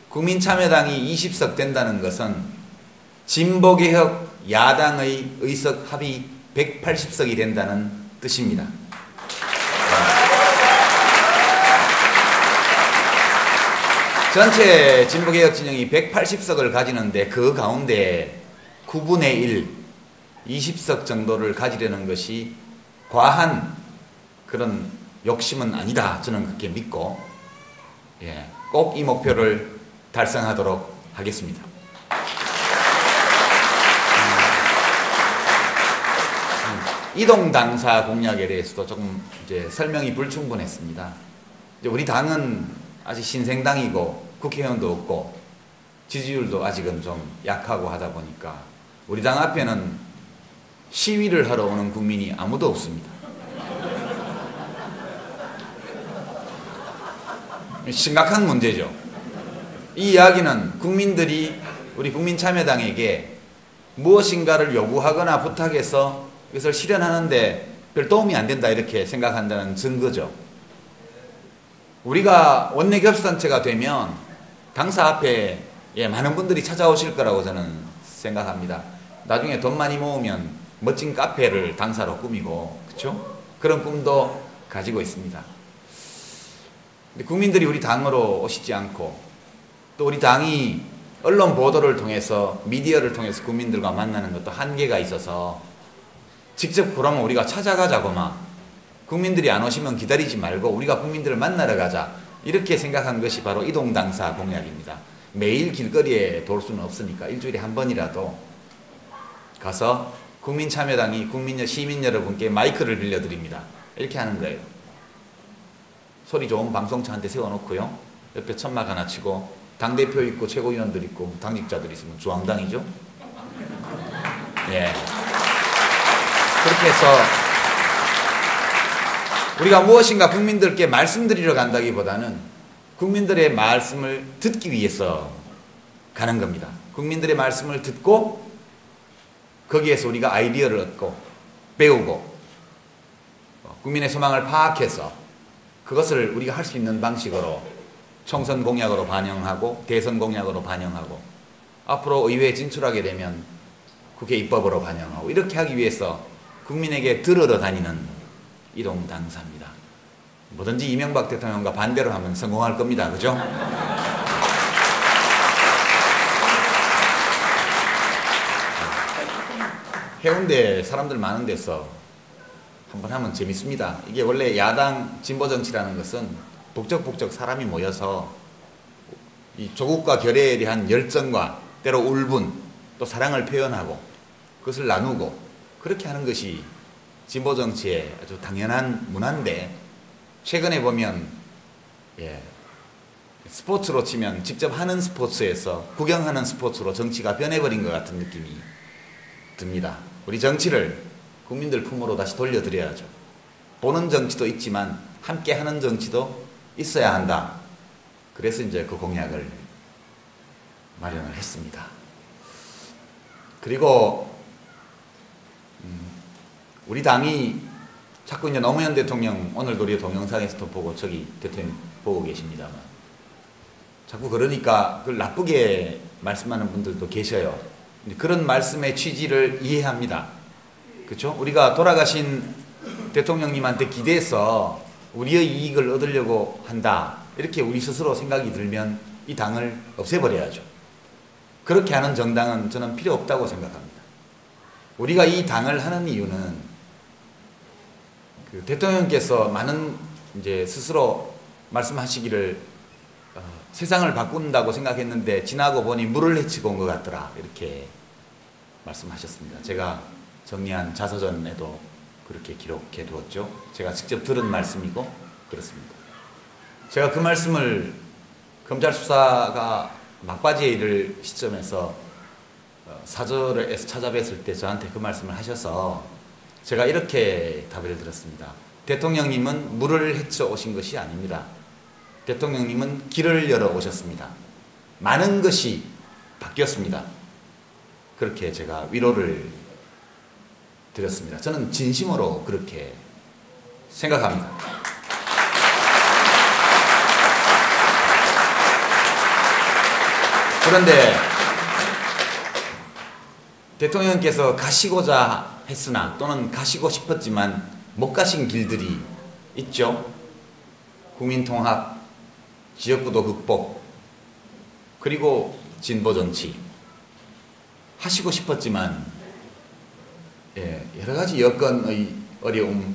국민참여당이 20석 된다는 것은 진보개혁 야당의 의석 합이 180석이 된다는 뜻입니다. 전체 진보개혁 진영이 180석을 가지는데 그 가운데 9분의 1, 20석 정도를 가지려는 것이 과한 그런 욕심은 아니다. 저는 그렇게 믿고 꼭 이 목표를 달성하도록 하겠습니다. 이동당사 공약에 대해서도 조금 이제 설명이 불충분했습니다. 이제 우리 당은 아직 신생당이고 국회의원도 없고 지지율도 아직은 좀 약하고 하다 보니까 우리 당 앞에는 시위를 하러 오는 국민이 아무도 없습니다. 심각한 문제죠. 이 이야기는 국민들이 우리 국민참여당에게 무엇인가를 요구하거나 부탁해서 이것을 실현하는데 별 도움이 안 된다 이렇게 생각한다는 증거죠. 우리가 원내 교섭단체가 되면 당사 앞에 많은 분들이 찾아오실 거라고 저는 생각합니다. 나중에 돈 많이 모으면 멋진 카페를 당사로 꾸미고, 그렇죠? 그런 꿈도 가지고 있습니다. 근데 국민들이 우리 당으로 오시지 않고, 또 우리 당이 언론 보도를 통해서, 미디어를 통해서 국민들과 만나는 것도 한계가 있어서 직접 그러면 우리가 찾아가자고 막 국민들이 안 오시면 기다리지 말고 우리가 국민들을 만나러 가자 이렇게 생각한 것이 바로 이동당사 공약입니다. 매일 길거리에 돌 수는 없으니까 일주일에 한 번이라도 가서 국민참여당이 시민 여러분께 마이크를 빌려드립니다. 이렇게 하는 거예요. 소리 좋은 방송차 한 대 세워놓고요. 옆에 천막 하나 치고 당대표 있고 최고위원들 있고 당직자들 있으면 중앙당이죠. 예. 그렇게 해서 우리가 무엇인가 국민들께 말씀드리러 간다기보다는 국민들의 말씀을 듣기 위해서 가는 겁니다. 국민들의 말씀을 듣고 거기에서 우리가 아이디어를 얻고 배우고 국민의 소망을 파악해서 그것을 우리가 할 수 있는 방식으로 총선 공약으로 반영하고 대선 공약으로 반영하고 앞으로 의회에 진출하게 되면 국회 입법으로 반영하고 이렇게 하기 위해서 국민에게 들으러 다니는 이동당사입니다. 뭐든지 이명박 대통령과 반대로 하면 성공할 겁니다. 그죠? 해운대 사람들 많은 데서 한번 하면 재밌습니다. 이게 원래 야당 진보 정치라는 것은 북적북적 사람이 모여서 이 조국과 결의에 대한 열정과 때로 울분 또 사랑을 표현하고 그것을 나누고 그렇게 하는 것이 진보 정치의 아주 당연한 문화인데 최근에 보면 스포츠로 치면 직접 하는 스포츠에서 구경하는 스포츠로 정치가 변해버린 것 같은 느낌이 듭니다. 우리 정치를 국민들 품으로 다시 돌려드려야죠. 보는 정치도 있지만 함께 하는 정치도 있어야 한다. 그래서 이제 그 공약을 마련을 했습니다. 그리고 우리 당이 자꾸 이제 노무현 대통령 오늘도 우리 동영상에서도 보고 저기 대통령 보고 계십니다만 자꾸 그러니까 그걸 나쁘게 말씀하는 분들도 계셔요. 그런 말씀의 취지를 이해합니다. 그렇죠? 우리가 돌아가신 대통령님한테 기대해서 우리의 이익을 얻으려고 한다. 이렇게 우리 스스로 생각이 들면 이 당을 없애버려야죠. 그렇게 하는 정당은 저는 필요 없다고 생각합니다. 우리가 이 당을 하는 이유는 그 대통령께서 많은 이제 스스로 말씀하시기를 세상을 바꾼다고 생각했는데 지나고 보니 물을 헤치고 온 것 같더라. 이렇게 말씀하셨습니다. 제가 정리한 자서전에도 그렇게 기록해 두었죠. 제가 직접 들은 말씀이고 그렇습니다. 제가 그 말씀을 검찰 수사가 막바지에 이를 시점에서 사절에서 찾아뵀을 때 저한테 그 말씀을 하셔서 제가 이렇게 답을 드렸습니다. 대통령님은 물을 헤쳐 오신 것이 아닙니다. 대통령님은 길을 열어 오셨습니다. 많은 것이 바뀌었습니다. 그렇게 제가 위로를 드렸습니다. 저는 진심으로 그렇게 생각합니다. 그런데 대통령께서 가시고자 했으나 또는 가시고 싶었지만 못 가신 길들이 있죠. 국민통합, 지역구도 극복, 그리고 진보정치 하시고 싶었지만 여러 가지 여건의 어려움,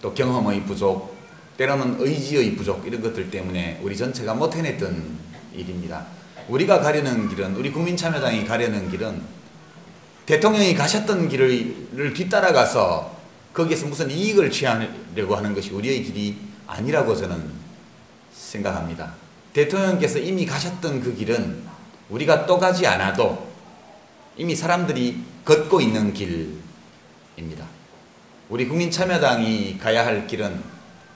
또 경험의 부족, 때로는 의지의 부족 이런 것들 때문에 우리 전체가 못 해냈던 일입니다. 우리가 가려는 길은, 우리 국민참여당이 가려는 길은 대통령이 가셨던 길을 뒤따라가서 거기에서 무슨 이익을 취하려고 하는 것이 우리의 길이 아니라고 저는 생각합니다. 대통령께서 이미 가셨던 그 길은 우리가 또 가지 않아도 이미 사람들이 걷고 있는 길입니다. 우리 국민참여당이 가야 할 길은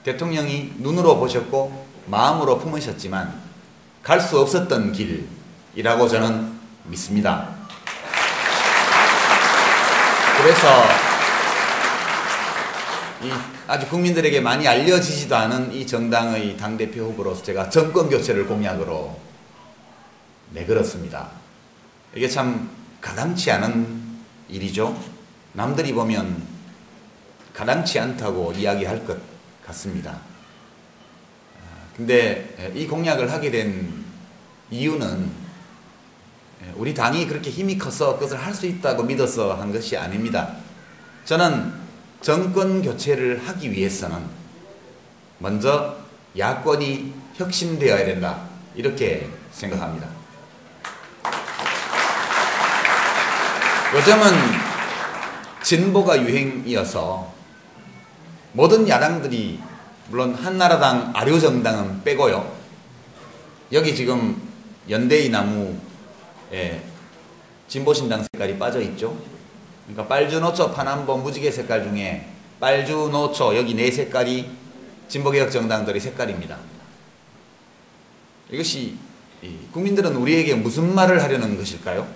대통령이 눈으로 보셨고 마음으로 품으셨지만 갈 수 없었던 길이라고 저는 믿습니다. 그래서 이 아주 국민들에게 많이 알려지지도 않은 이 정당의 당대표 후보로서 제가 정권교체를 공약으로 내걸었습니다. 이게 참 가당치 않은 일이죠. 남들이 보면 가당치 않다고 이야기할 것 같습니다. 근데 이 공약을 하게 된 이유는 우리 당이 그렇게 힘이 커서 그것을 할 수 있다고 믿어서 한 것이 아닙니다. 저는 정권 교체를 하기 위해서는 먼저 야권이 혁신되어야 된다. 이렇게 생각합니다. 요즘은 진보가 유행이어서 모든 야당들이, 물론 한나라당, 아류정당은 빼고요. 여기 지금 연대의 나무에 진보신당 색깔이 빠져있죠. 그러니까 빨주노초, 파남보, 무지개 색깔 중에 빨주노초 여기 네 색깔이 진보개혁 정당들의 색깔입니다. 이것이 국민들은 우리에게 무슨 말을 하려는 것일까요?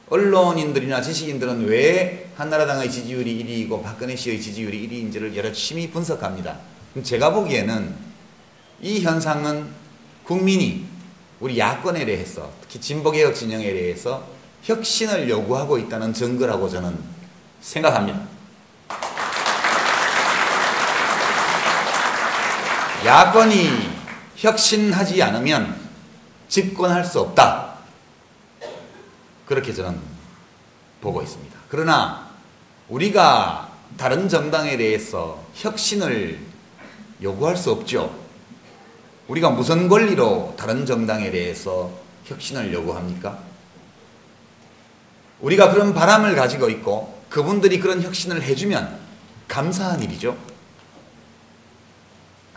언론인들이나 지식인들은 왜 한나라당의 지지율이 1위이고 박근혜 씨의 지지율이 1위인지를 열심히 분석합니다. 제가 보기에는 이 현상은 국민이 우리 야권에 대해서, 특히 진보개혁 진영에 대해서 혁신을 요구하고 있다는 증거라고 저는 생각합니다. 야권이 혁신하지 않으면 집권할 수 없다. 그렇게 저는 보고 있습니다. 그러나 우리가 다른 정당에 대해서 혁신을 요구할 수 없죠. 우리가 무슨 권리로 다른 정당에 대해서 혁신을 요구합니까? 우리가 그런 바람을 가지고 있고 그분들이 그런 혁신을 해주면 감사한 일이죠.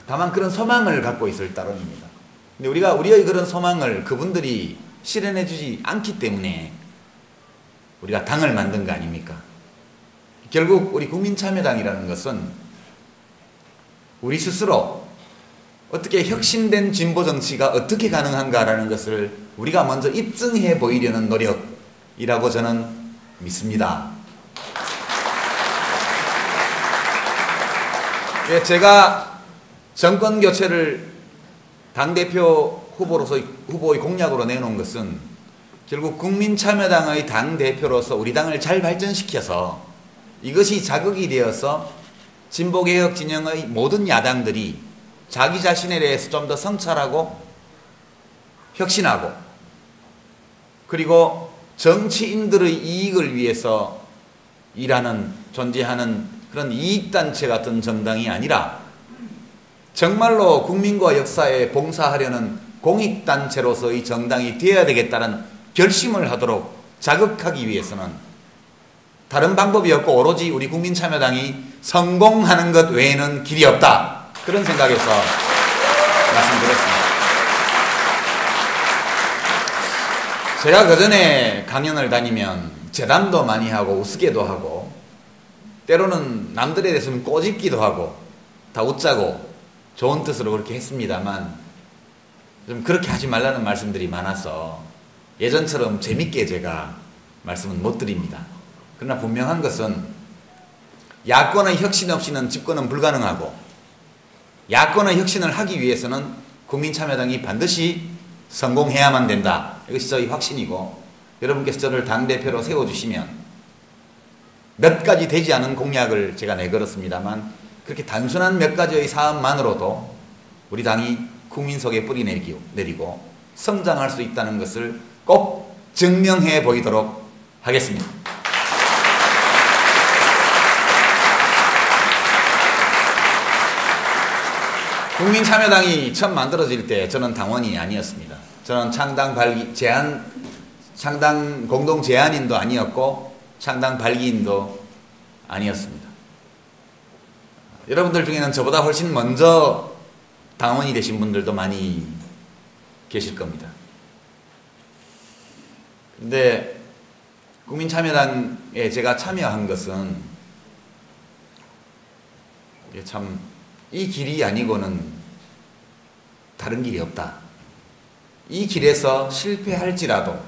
다만 그런 소망을 갖고 있을 따름입니다. 근데 우리가 우리의 그런 소망을 그분들이 실현해주지 않기 때문에 우리가 당을 만든 거 아닙니까? 결국 우리 국민참여당이라는 것은 우리 스스로 어떻게 혁신된 진보 정치가 어떻게 가능한가라는 것을 우리가 먼저 입증해 보이려는 노력이라고 저는 믿습니다. 제가 정권 교체를 당대표 후보의 공약으로 내놓은 것은 결국 국민참여당의 당대표로서 우리 당을 잘 발전시켜서 이것이 자극이 되어서 진보개혁 진영의 모든 야당들이 자기 자신에 대해서 좀 더 성찰하고 혁신하고 그리고 정치인들의 이익을 위해서 일하는 존재하는 그런 이익단체 같은 정당이 아니라 정말로 국민과 역사에 봉사하려는 공익단체로서의 정당이 되어야 되겠다는 결심을 하도록 자극하기 위해서는 다른 방법이 없고 오로지 우리 국민참여당이 성공하는 것 외에는 길이 없다. 그런 생각에서 말씀드렸습니다. 제가 그전에 강연을 다니면 재담도 많이 하고 우스개도 하고 때로는 남들에 대해서 꼬집기도 하고 다 웃자고 좋은 뜻으로 그렇게 했습니다만 좀 그렇게 하지 말라는 말씀들이 많아서 예전처럼 재밌게 제가 말씀은 못 드립니다. 그러나 분명한 것은 야권의 혁신 없이는 집권은 불가능하고 야권의 혁신을 하기 위해서는 국민참여당이 반드시 성공해야만 된다. 이것이 저희 확신이고 여러분께서 저를 당대표로 세워주시면 몇 가지 되지 않은 공약을 제가 내걸었습니다만 그렇게 단순한 몇 가지의 사업만으로도 우리 당이 국민 속에 뿌리 내리고 성장할 수 있다는 것을 꼭 증명해 보이도록 하겠습니다. 국민참여당이 처음 만들어질 때 저는 당원이 아니었습니다. 저는 창당 공동 제안인도 아니었고 창당 발기인도 아니었습니다. 여러분들 중에는 저보다 훨씬 먼저 당원이 되신 분들도 많이 계실 겁니다. 근데 국민참여당에 제가 참여한 것은 참 이 길이 아니고는 다른 길이 없다. 이 길에서 실패할지라도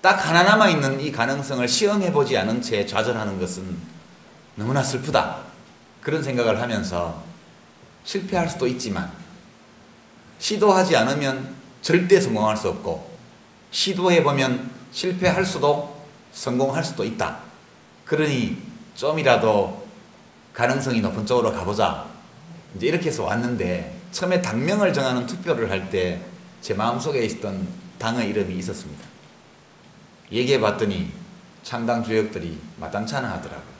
딱 하나 남아있는 이 가능성을 시험해보지 않은 채 좌절하는 것은 너무나 슬프다. 그런 생각을 하면서 실패할 수도 있지만 시도하지 않으면 절대 성공할 수 없고 시도해보면 실패할 수도 성공할 수도 있다. 그러니 좀이라도 가능성이 높은 쪽으로 가보자. 이제 이렇게 해서 왔는데 처음에 당명을 정하는 투표를 할 때 제 마음속에 있었던 당의 이름이 있었습니다. 얘기해봤더니 창당 주역들이 마땅치 않아 하더라고요.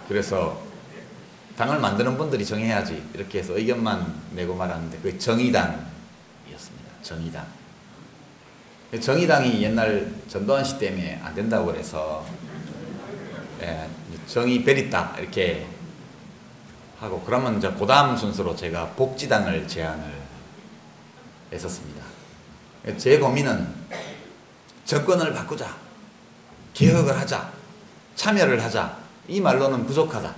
그래서 당을 만드는 분들이 정해야지 이렇게 해서 의견만 내고 말았는데 그게 정의당이었습니다. 정의당. 정의당이 옛날 전두환 씨 때문에 안 된다고 그래서 정의 베리딱 이렇게 하고 그러면 이제 그 다음 순서로 제가 복지당을 제안을 했었습니다. 제 고민은 정권을 바꾸자, 개혁을 하자, 참여를 하자, 이 말로는 부족하다.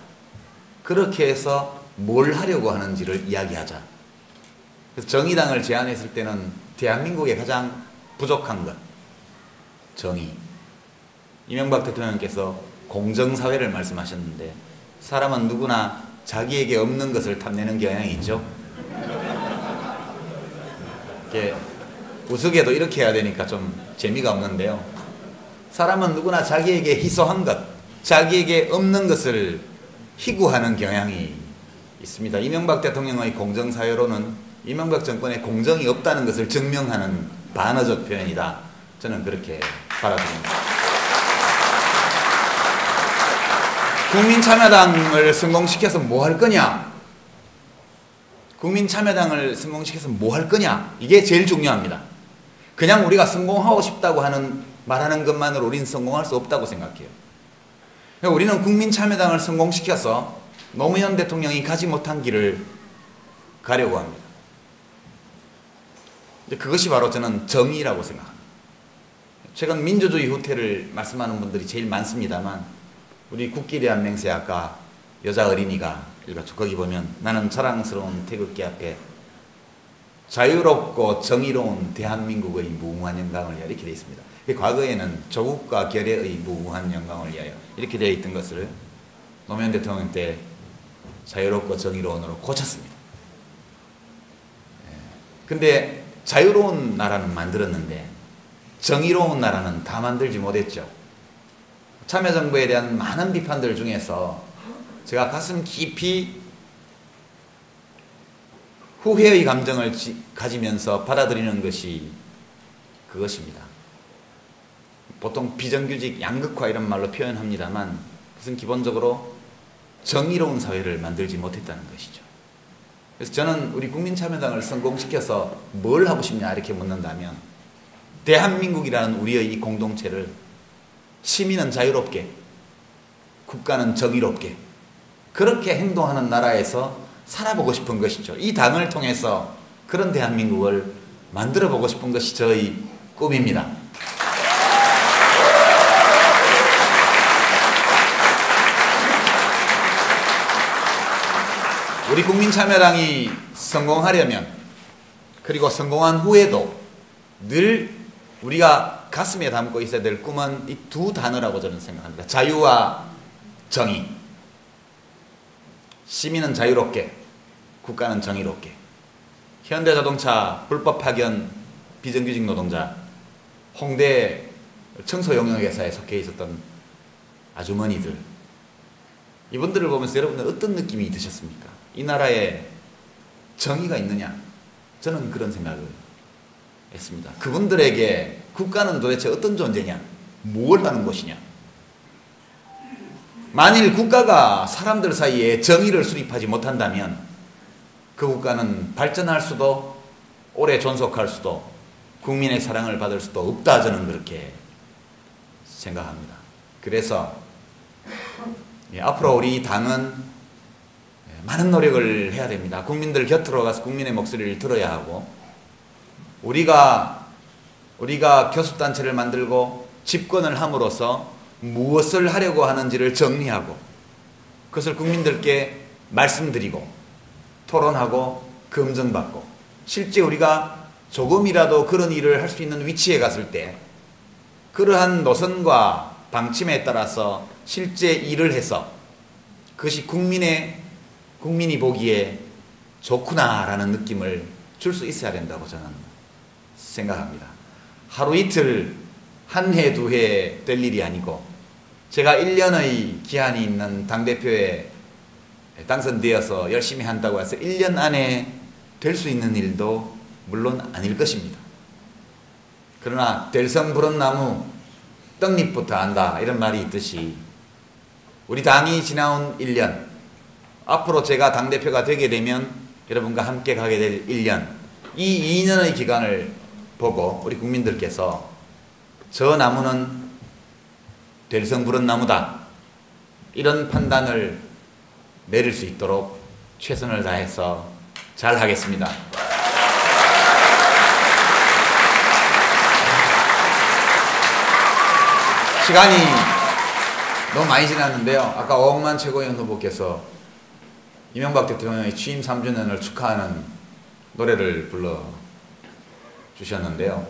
그렇게 해서 뭘 하려고 하는지를 이야기하자. 그래서 정의당을 제안했을 때는 대한민국에 가장 부족한 것, 정의. 이명박 대통령께서 공정사회를 말씀하셨는데 사람은 누구나 자기에게 없는 것을 탐내는 경향이 있죠. 이렇게 우스개도 이렇게 해야 되니까 좀 재미가 없는데요. 사람은 누구나 자기에게 희소한 것, 자기에게 없는 것을 희구하는 경향이 있습니다. 이명박 대통령의 공정사회로는 이명박 정권에 공정이 없다는 것을 증명하는 반어적 표현이다. 저는 그렇게 받아들입니다. 국민참여당을 성공시켜서 뭐 할 거냐? 국민참여당을 성공시켜서 뭐 할 거냐? 이게 제일 중요합니다. 그냥 우리가 성공하고 싶다고 말하는 것만으로 우리는 성공할 수 없다고 생각해요. 우리는 국민참여당을 성공시켜서 노무현 대통령이 가지 못한 길을 가려고 합니다. 그것이 바로 저는 정의라고 생각합니다. 최근 민주주의 후퇴를 말씀하는 분들이 제일 많습니다만 우리 국기대한 맹세 아까 여자 어린이가 읽었죠. 거기 보면 나는 자랑스러운 태극기 앞에 자유롭고 정의로운 대한민국의 무궁한 영광을 위하여 이렇게 되어 있습니다. 과거에는 조국과 결의의 무궁한 영광을 위하여 이렇게 되어 있던 것을 노무현 대통령 때 자유롭고 정의로운으로 고쳤습니다. 근데 자유로운 나라는 만들었는데 정의로운 나라는 다 만들지 못했죠. 참여정부에 대한 많은 비판들 중에서 제가 가슴 깊이 후회의 감정을 가지면서 받아들이는 것이 그것입니다. 보통 비정규직, 양극화 이런 말로 표현합니다만 그것은 기본적으로 정의로운 사회를 만들지 못했다는 것이죠. 그래서 저는 우리 국민참여당을 성공시켜서 뭘 하고 싶냐 이렇게 묻는다면 대한민국이라는 우리의 이 공동체를 시민은 자유롭게, 국가는 정의롭게 그렇게 행동하는 나라에서 살아보고 싶은 것이죠. 이 당을 통해서 그런 대한민국을 만들어보고 싶은 것이 저의 꿈입니다. 우리 국민참여당이 성공하려면 그리고 성공한 후에도 늘 우리가 가슴에 담고 있어야 될 꿈은 이 두 단어라고 저는 생각합니다. 자유와 정의. 시민은 자유롭게, 국가는 정의롭게. 현대자동차 불법 파견 비정규직 노동자, 홍대 청소용역회사에 속해 있었던 아주머니들, 이분들을 보면서 여러분들 어떤 느낌이 드셨습니까? 이 나라에 정의가 있느냐? 저는 그런 생각을 했습니다. 그분들에게 국가는 도대체 어떤 존재냐? 무엇을 하는 것이냐? 만일 국가가 사람들 사이에 정의를 수립하지 못한다면 그 국가는 발전할 수도 오래 존속할 수도 국민의 사랑을 받을 수도 없다. 저는 그렇게 생각합니다. 그래서 앞으로 우리 당은 많은 노력을 해야 됩니다. 국민들 곁으로 가서 국민의 목소리를 들어야 하고 우리가 교섭단체를 만들고 집권을 함으로써 무엇을 하려고 하는지를 정리하고 그것을 국민들께 말씀드리고 토론하고 검증받고 실제 우리가 조금이라도 그런 일을 할 수 있는 위치에 갔을 때 그러한 노선과 방침에 따라서 실제 일을 해서 그것이 국민이 보기에 좋구나라는 느낌을 줄 수 있어야 된다고 저는 생각합니다. 하루 이틀 한 해 두 해 될 일이 아니고 제가 1년의 기한이 있는 당대표에 당선되어서 열심히 한다고 해서 1년 안에 될 수 있는 일도 물론 아닐 것입니다. 그러나 될성 부른 나무 떡잎부터 안다 이런 말이 있듯이 우리 당이 지나온 1년 앞으로 제가 당대표가 되게 되면 여러분과 함께 가게 될 1년 이 2년의 기간을 보고 우리 국민들께서 저 나무는 될성 부른 나무다 이런 판단을 내릴 수 있도록 최선을 다해서 잘 하겠습니다. 시간이 너무 많이 지났는데요. 아까 오억만 최고위원 후보께서 이명박 대통령의 취임 3주년을 축하하는 노래를 불러주셨는데요.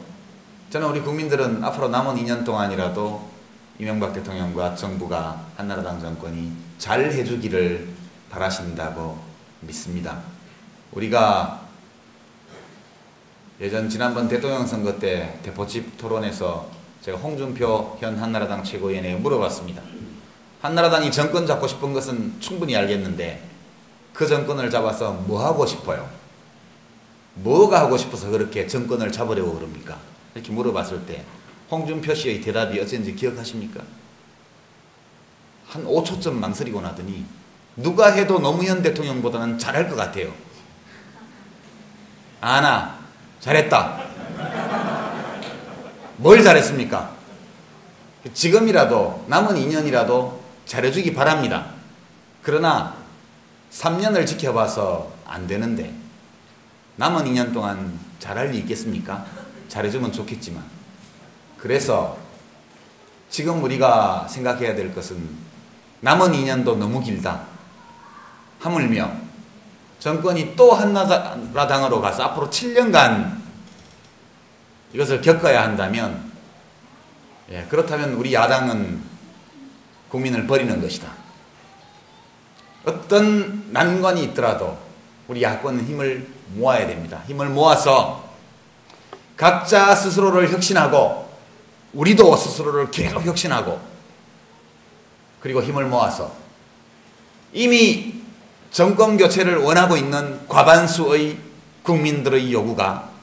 저는 우리 국민들은 앞으로 남은 2년 동안이라도 이명박 대통령과 정부가 한나라당 정권이 잘 해주기를 바라신다고 믿습니다. 우리가 지난번 대통령 선거 때 대포집 토론에서 제가 홍준표 현 한나라당 최고위원에게 물어봤습니다. 한나라당이 정권 잡고 싶은 것은 충분히 알겠는데 그 정권을 잡아서 뭐 하고 싶어요? 뭐가 하고 싶어서 그렇게 정권을 잡으려고 그럽니까? 이렇게 물어봤을 때 홍준표 씨의 대답이 어쩐지 기억하십니까? 한 5초쯤 망설이고 나더니 누가 해도 노무현 대통령보다는 잘할 것 같아요. 아나 잘했다. 뭘 잘했습니까? 지금이라도 남은 2년이라도 잘해주기 바랍니다. 그러나 3년을 지켜봐서 안 되는데 남은 2년 동안 잘할 일 있겠습니까? 잘해주면 좋겠지만. 그래서 지금 우리가 생각해야 될 것은 남은 2년도 너무 길다. 하물며 정권이 또 한나라당으로 가서 앞으로 7년간 이것을 겪어야 한다면, 그렇다면 우리 야당은 국민을 버리는 것이다. 어떤 난관이 있더라도 우리 야권은 힘을 모아야 됩니다. 힘을 모아서 각자 스스로를 혁신하고 우리도 스스로를 계속 혁신하고, 그리고 힘을 모아서 이미 정권 교체를 원하고 있는 과반수의 국민들의 요구가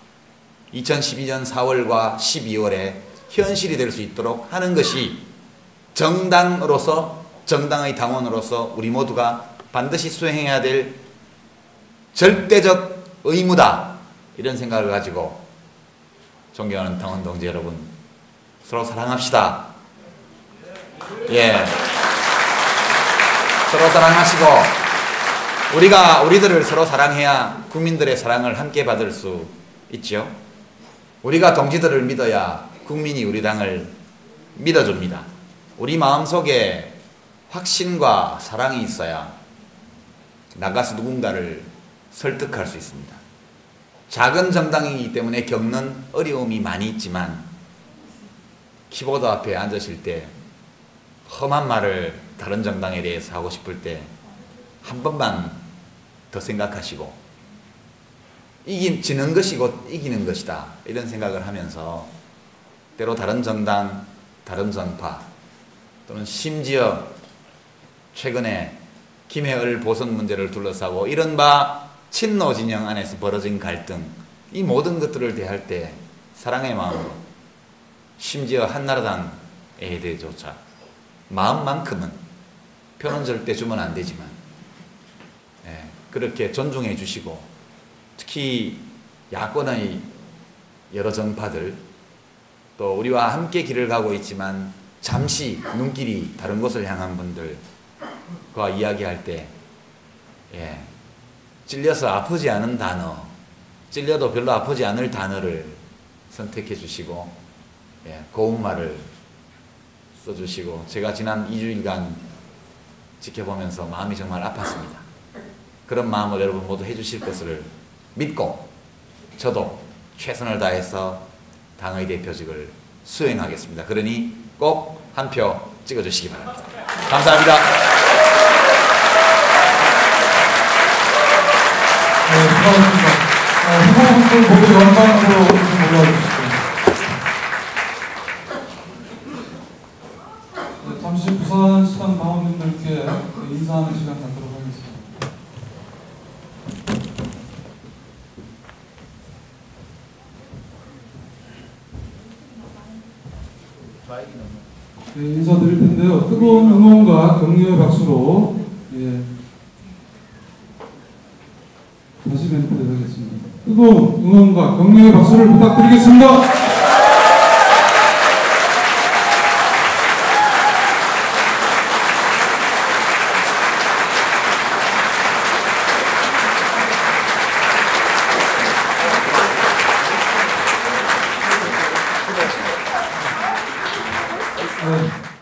2012년 4월과 12월에 현실이 될 수 있도록 하는 것이 정당으로서, 정당의 당원으로서 우리 모두가 반드시 수행해야 될 절대적 의무다. 이런 생각을 가지고 존경하는 당원 동지 여러분, 서로 사랑합시다. 서로 사랑하시고 우리들을 서로 사랑해야 국민들의 사랑을 함께 받을 수 있죠. 우리가 동지들을 믿어야 국민이 우리 당을 믿어줍니다. 우리 마음속에 확신과 사랑이 있어야 나가서 누군가를 설득할 수 있습니다. 작은 정당이기 때문에 겪는 어려움이 많이 있지만 키보드 앞에 앉으실 때 험한 말을 다른 정당에 대해서 하고 싶을 때 한 번만 더 생각하시고 지는 것이 곧 이기는 것이다. 이런 생각을 하면서 때로 다른 정당, 다른 정파, 또는 심지어 최근에 김해을 보선 문제를 둘러싸고 이른바 친노 진영 안에서 벌어진 갈등, 이 모든 것들을 대할 때 사랑의 마음으로, 심지어 한나라당에 대해조차 마음만큼은, 표는 절대 주면 안 되지만 그렇게 존중해 주시고, 특히 야권의 여러 정파들, 또 우리와 함께 길을 가고 있지만 잠시 눈길이 다른 곳을 향한 분들과 이야기할 때 찔려서 아프지 않은 단어, 찔려도 별로 아프지 않을 단어를 선택해 주시고 고운 말을 써주시고, 제가 지난 2주일간 지켜보면서 마음이 정말 아팠습니다. 그런 마음을 여러분 모두 해주실 것을 믿고 저도 최선을 다해서 당의 대표직을 수행하겠습니다. 그러니 꼭 한 표 찍어주시기 바랍니다. 감사합니다. 수고하셨습니다. 후보분들 모두 영광으로 좀 올라와주시죠. 잠시 부산시당 당원님들께 인사하는 시간 갖도록 하겠습니다. 인사드릴 텐데요. 뜨거운 응원과 격려의 박수로 다시 멘트를 하겠습니다. 뜨거운 응원과 격려의 박수를 부탁드리겠습니다. 네.